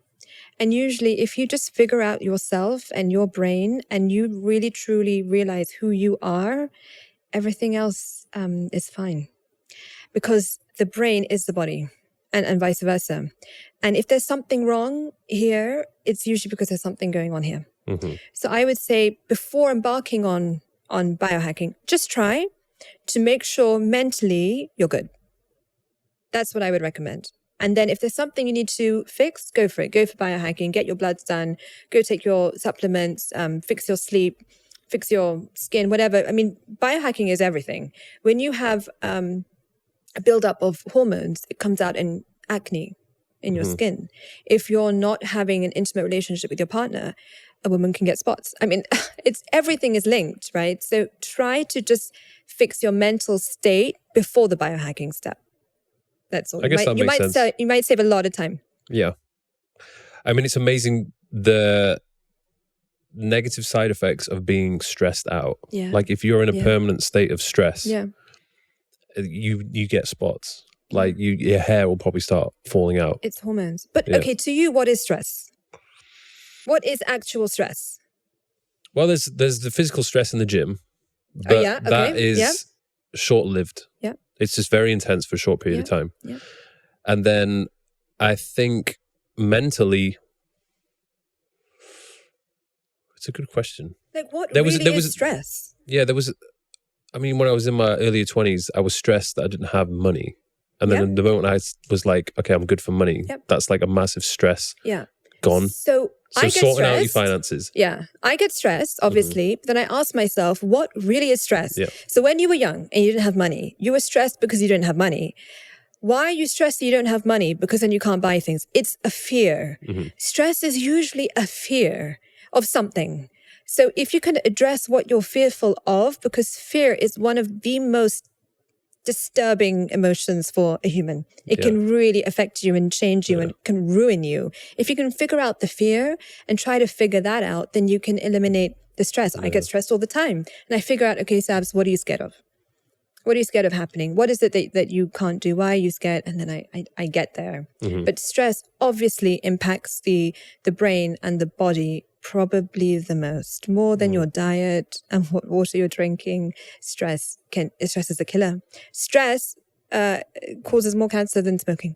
And usually if you just figure out yourself and your brain and you really truly realize who you are, everything else is fine. Because the brain is the body and vice versa. And if there's something wrong here, it's usually because there's something going on here. Mm-hmm. So I would say before embarking on biohacking, just try to make sure mentally you're good. That's what I would recommend. And then if there's something you need to fix, go for it. Go for biohacking, get your bloods done, go take your supplements, fix your sleep, fix your skin, whatever. I mean, biohacking is everything. When you have a buildup of hormones, it comes out in acne in your skin. If you're not having an intimate relationship with your partner, a woman can get spots. I mean, everything is linked, right? So try to just fix your mental state before the biohacking step. That's all. I guess that makes sense. You might save a lot of time. Yeah. I mean, it's amazing the negative side effects of being stressed out. Yeah. Like if you're in a permanent state of stress, you get spots. Like your hair will probably start falling out. It's hormones. But okay, to you, what is stress? What is actual stress? Well, there's the physical stress in the gym. But that is short-lived. Yeah. It's just very intense for a short period of time. Yeah. And then I think mentally, it's a good question. Like what is stress? Yeah, I mean, when I was in my earlier 20s, I was stressed that I didn't have money. And then the moment I was like, okay, I'm good for money, that's like a massive stress gone. So I get sorting stressed. Out your finances. Yeah, I get stressed, obviously. But then I ask myself, what really is stress? Yeah. So when you were young and you didn't have money, you were stressed because you didn't have money. Why are you stressed that you don't have money? Because then you can't buy things. It's a fear. Mm-hmm. Stress is usually a fear of something. So if you can address what you're fearful of, because fear is one of the most disturbing emotions for a human. It can really affect you and change you and can ruin you. If you can figure out the fear and try to figure that out, then you can eliminate the stress. I get stressed all the time. And I figure out, okay, Sabs, what are you scared of? What are you scared of happening? What is it that you can't do? Why are you scared? And then I get there. Mm-hmm. But stress obviously impacts the brain and the body probably the most, more than your diet and what water you're drinking. Stress is a killer. Stress causes more cancer than smoking.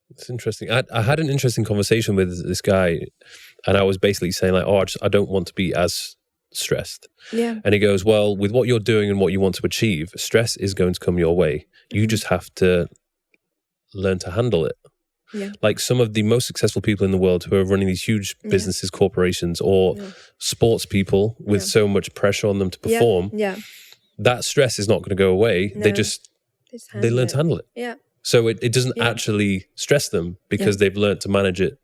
It's interesting. I had an interesting conversation with this guy, and I was basically saying like, I don't want to be as stressed. Yeah. And he goes, well, with what you're doing and what you want to achieve, stress is going to come your way. You just have to learn to handle it. Yeah. Like some of the most successful people in the world who are running these huge businesses, corporations, or sports people with so much pressure on them to perform, that stress is not going to go away. No. They learn to handle it. Yeah. So it doesn't actually stress them because they've learned to manage it.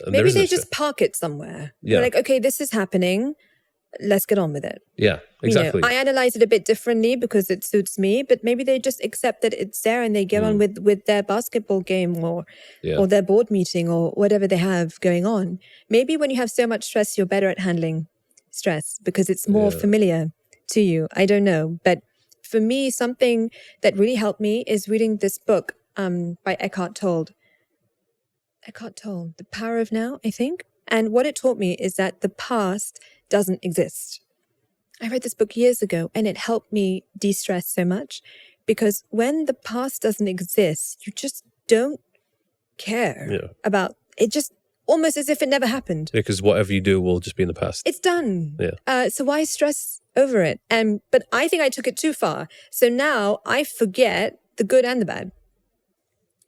Maybe they just park it somewhere. Yeah. They're like, okay, this is happening. Let's get on with it. Yeah, exactly. I analyze it a bit differently because it suits me, but maybe they just accept that it's there and they get on with their basketball game or their board meeting or whatever they have going on. Maybe when you have so much stress, you're better at handling stress because it's more familiar to you. I don't know. But for me, something that really helped me is reading this book by Eckhart Tolle. The Power of Now, I think. And what it taught me is that the past doesn't exist. I read this book years ago and it helped me de-stress so much because when the past doesn't exist, you just don't care about it, just almost as if it never happened. Because whatever you do will just be in the past. It's done. Yeah. So why stress over it? But I think I took it too far. So now I forget the good and the bad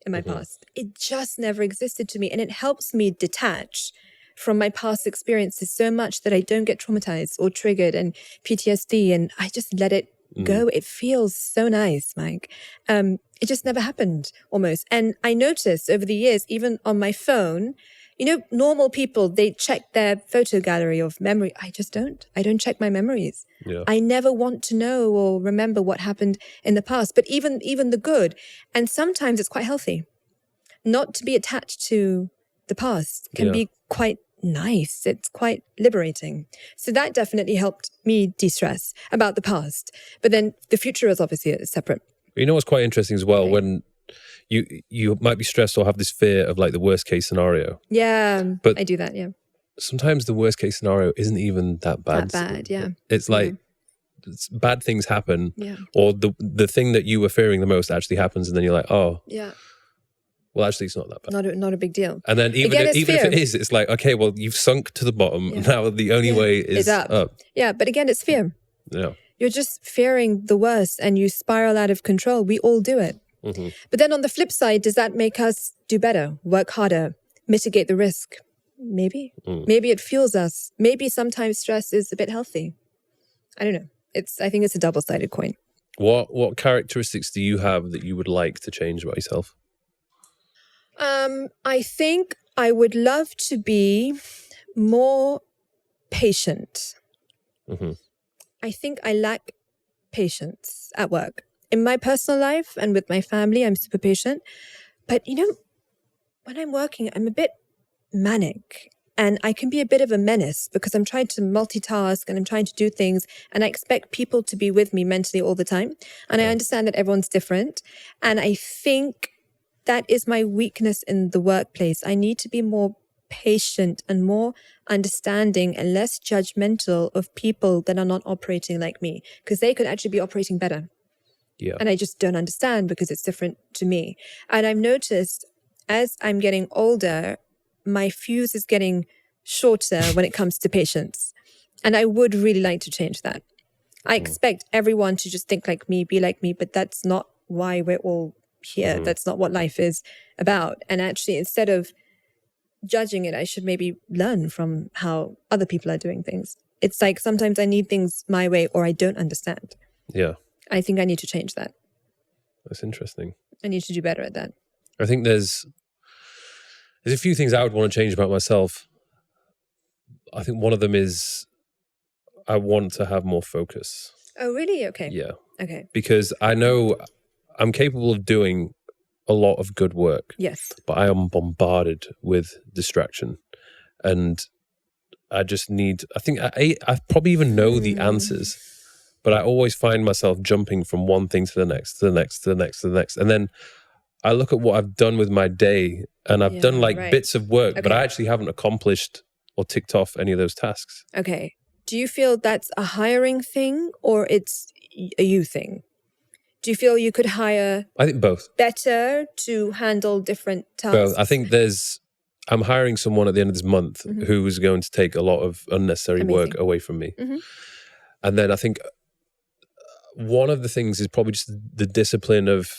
in my past. It just never existed to me. And it helps me detach from my past experiences so much that I don't get traumatized or triggered and PTSD, and I just let it go. It feels so nice, Mike. It just never happened almost. And I noticed over the years, even on my phone, normal people, they check their photo gallery of memory. I just don't. I don't check my memories. Yeah. I never want to know or remember what happened in the past, but even the good. And sometimes it's quite healthy not to be attached to the past. Can be quite nice. It's quite liberating. So that definitely helped me de-stress about the past. But then the future is obviously separate. You know what's quite interesting as well, when you might be stressed or have this fear of like the worst case scenario. Yeah, but I do that, sometimes the worst case scenario isn't even that bad. It's like bad things happen, or the thing that you were fearing the most actually happens, and then you're like, oh, well, actually, it's not that bad. Not a big deal. And then even if it is, it's like, okay, well, you've sunk to the bottom. Now the only way is up. Yeah, but again, it's fear. Yeah. You're just fearing the worst and you spiral out of control. We all do it. But then on the flip side, does that make us do better, work harder, mitigate the risk? Maybe. Maybe it fuels us. Maybe sometimes stress is a bit healthy. I don't know. I think it's a double-sided coin. What characteristics do you have that you would like to change about yourself? I think I would love to be more patient. I think I lack patience at work. In my personal life and with my family, I'm super patient. But, when I'm working, I'm a bit manic. And I can be a bit of a menace because I'm trying to multitask and I'm trying to do things. And I expect people to be with me mentally all the time. And I understand that everyone's different. And I think that is my weakness in the workplace. I need to be more patient and more understanding and less judgmental of people that are not operating like me, because they could actually be operating better. Yeah. And I just don't understand because it's different to me. And I've noticed as I'm getting older, my fuse is getting shorter when it comes to patience. And I would really like to change that. I expect everyone to just think like me, be like me, but that's not why we're all here. That's not what life is about. And actually, instead of judging it, I should maybe learn from how other people are doing things. It's like sometimes I need things my way or I don't understand. Yeah. I think I need to change that. That's interesting. I need to do better at that. I think there's a few things I would want to change about myself. I think one of them is I want to have more focus. Oh, really? Okay. Yeah. Okay. Because I know I'm capable of doing a lot of good work. Yes. But I am bombarded with distraction. And I just need, I think I probably even know the answers, but I always find myself jumping from one thing to the next, to the next, to the next, to the next. And then I look at what I've done with my day and I've done bits of work, but I actually haven't accomplished or ticked off any of those tasks. Okay. Do you feel that's a hiring thing or it's a you thing? Do you feel you could hire I think both better to handle different tasks? Both. I think I'm hiring someone at the end of this month who is going to take a lot of unnecessary work away from me. And then I think one of the things is probably just the discipline of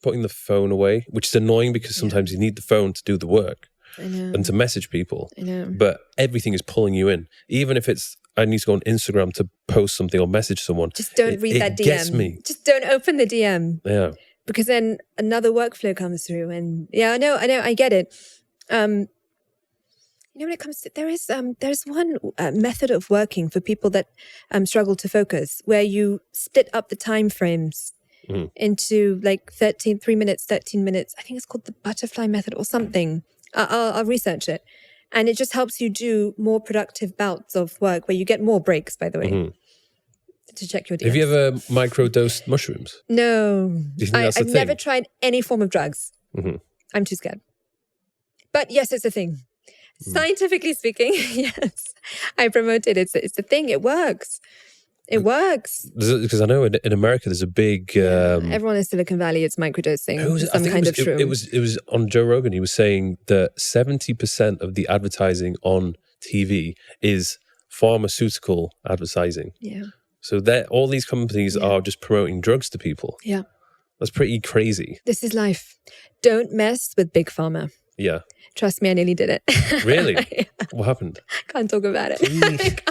putting the phone away, which is annoying because sometimes you need the phone to do the work and to message people. I know. But everything is pulling you in. Even if it's, I need to go on Instagram to post something or message someone. Just don't read that DM. It gets me. Just don't open the DM. Yeah. Because then another workflow comes through. And yeah, I know, I get it. When it comes to, there's one method of working for people that struggle to focus, where you split up the time frames into like 3 minutes, 13 minutes. I think it's called the butterfly method or something. I'll research it. And it just helps you do more productive bouts of work where you get more breaks, by the way, to check your DMs. Have you ever microdosed mushrooms? No. Do you think that's a I've thing? never tried any form of drugs. I'm too scared. But yes, it's a thing. Scientifically speaking, yes, I promote it. It's a thing. It works. It works. Because I know in America there's a big... everyone in Silicon Valley is microdosing. Some kind of shroom. It was on Joe Rogan. He was saying that 70% of the advertising on TV is pharmaceutical advertising. Yeah. So all these companies are just promoting drugs to people. Yeah. That's pretty crazy. This is life. Don't mess with Big Pharma. Yeah. Trust me, I nearly did it. Really? Yeah. What happened? Can't talk about it.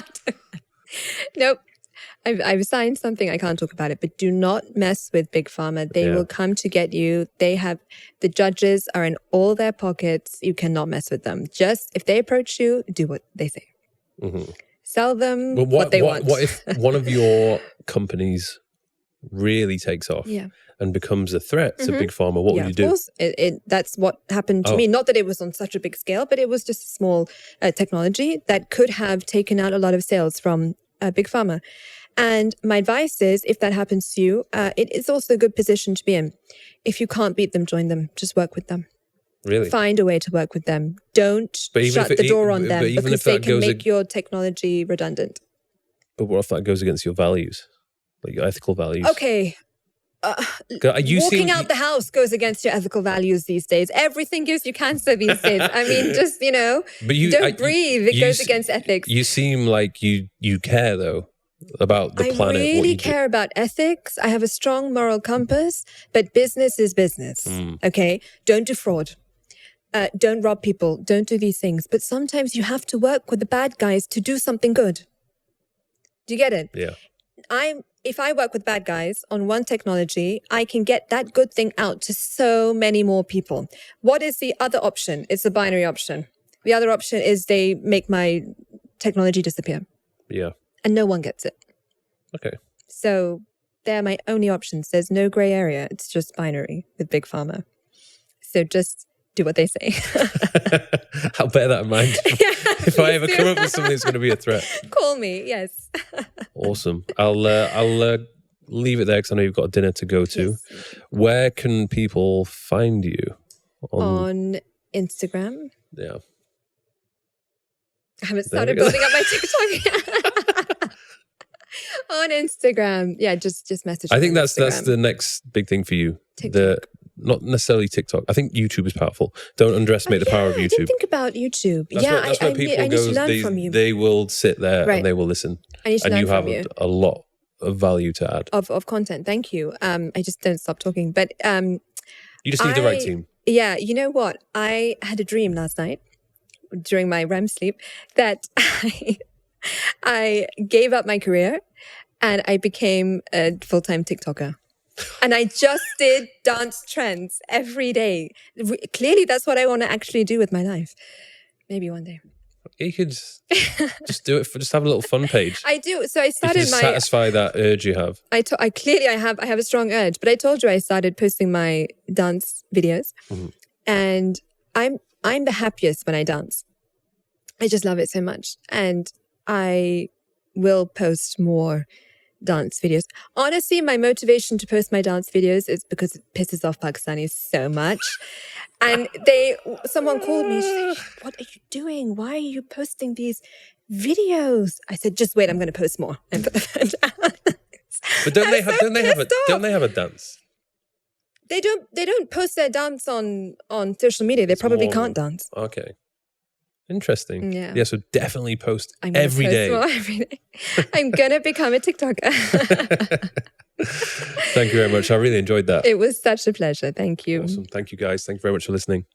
Nope. I've signed something. I can't talk about it. But do not mess with Big Pharma. They will come to get you. The judges are in all their pockets. You cannot mess with them. Just if they approach you, do what they say. Sell them what they want. What if one of your companies really takes off and becomes a threat to Big Pharma? What would you do? Of course. That's what happened to me. Not that it was on such a big scale, but it was just a small technology that could have taken out a lot of sales from Big Pharma. And my advice is, if that happens to you, it is also a good position to be in. If you can't beat them, join them. Just work with them. Really? Find a way to work with them. Don't shut the door on them because they can make your technology redundant. But what if that goes against your values? Like your ethical values? Okay. Walking out the house goes against your ethical values these days. Everything gives you cancer these days. I mean, just, but don't breathe. It goes against ethics. You seem like you care, though, about the planet. I really care about ethics. I have a strong moral compass, but business is business. Okay? Don't defraud. Don't rob people. Don't do these things. But sometimes you have to work with the bad guys to do something good. Do you get it? Yeah. If I work with bad guys on one technology, I can get that good thing out to so many more people. What is the other option? It's a binary option. The other option is they make my technology disappear. Yeah. And no one gets it. Okay. So they're my only options. There's no gray area. It's just binary with Big Pharma. So just do what they say. I'll bear that in mind. If I ever come up with something that's going to be a threat. Call me, yes. Awesome. I'll leave it there because I know you've got a dinner to go to. Yes. Where can people find you? On Instagram. Yeah. I haven't started building up my TikTok. On Instagram. Yeah, just message me. I think that's the next big thing for you. TikTok. Not necessarily TikTok. I think YouTube is powerful. Don't underestimate the power of YouTube. I didn't think about YouTube. That's where people I need to learn from you. They will sit there and they will listen. I need to learn from you. And you have a lot of value to add. Of content. Thank you. I just don't stop talking. But you just need the right team. Yeah. You know what? I had a dream last night during my REM sleep that I gave up my career and I became a full-time TikToker. And I just did dance trends every day. Clearly, that's what I want to actually do with my life. Maybe one day. You could just do it just have a little fun page. I do. So I started satisfy that urge you have. I have a strong urge, but I told you I started posting my dance videos, and I'm the happiest when I dance. I just love it so much, and I will post more dance videos. Honestly, my motivation to post my dance videos is because it pisses off Pakistanis so much. And someone called me, she's like, "What are you doing? Why are you posting these videos?" I said, "Just wait, I'm going to post more." And put the phone down. But don't they have a dance? They don't post their dance on social media. They probably can't dance. Okay. Interesting. Yeah. So definitely post every day. Every day. I'm going to become a TikToker. Thank you very much. I really enjoyed that. It was such a pleasure. Thank you. Awesome. Thank you, guys. Thank you very much for listening.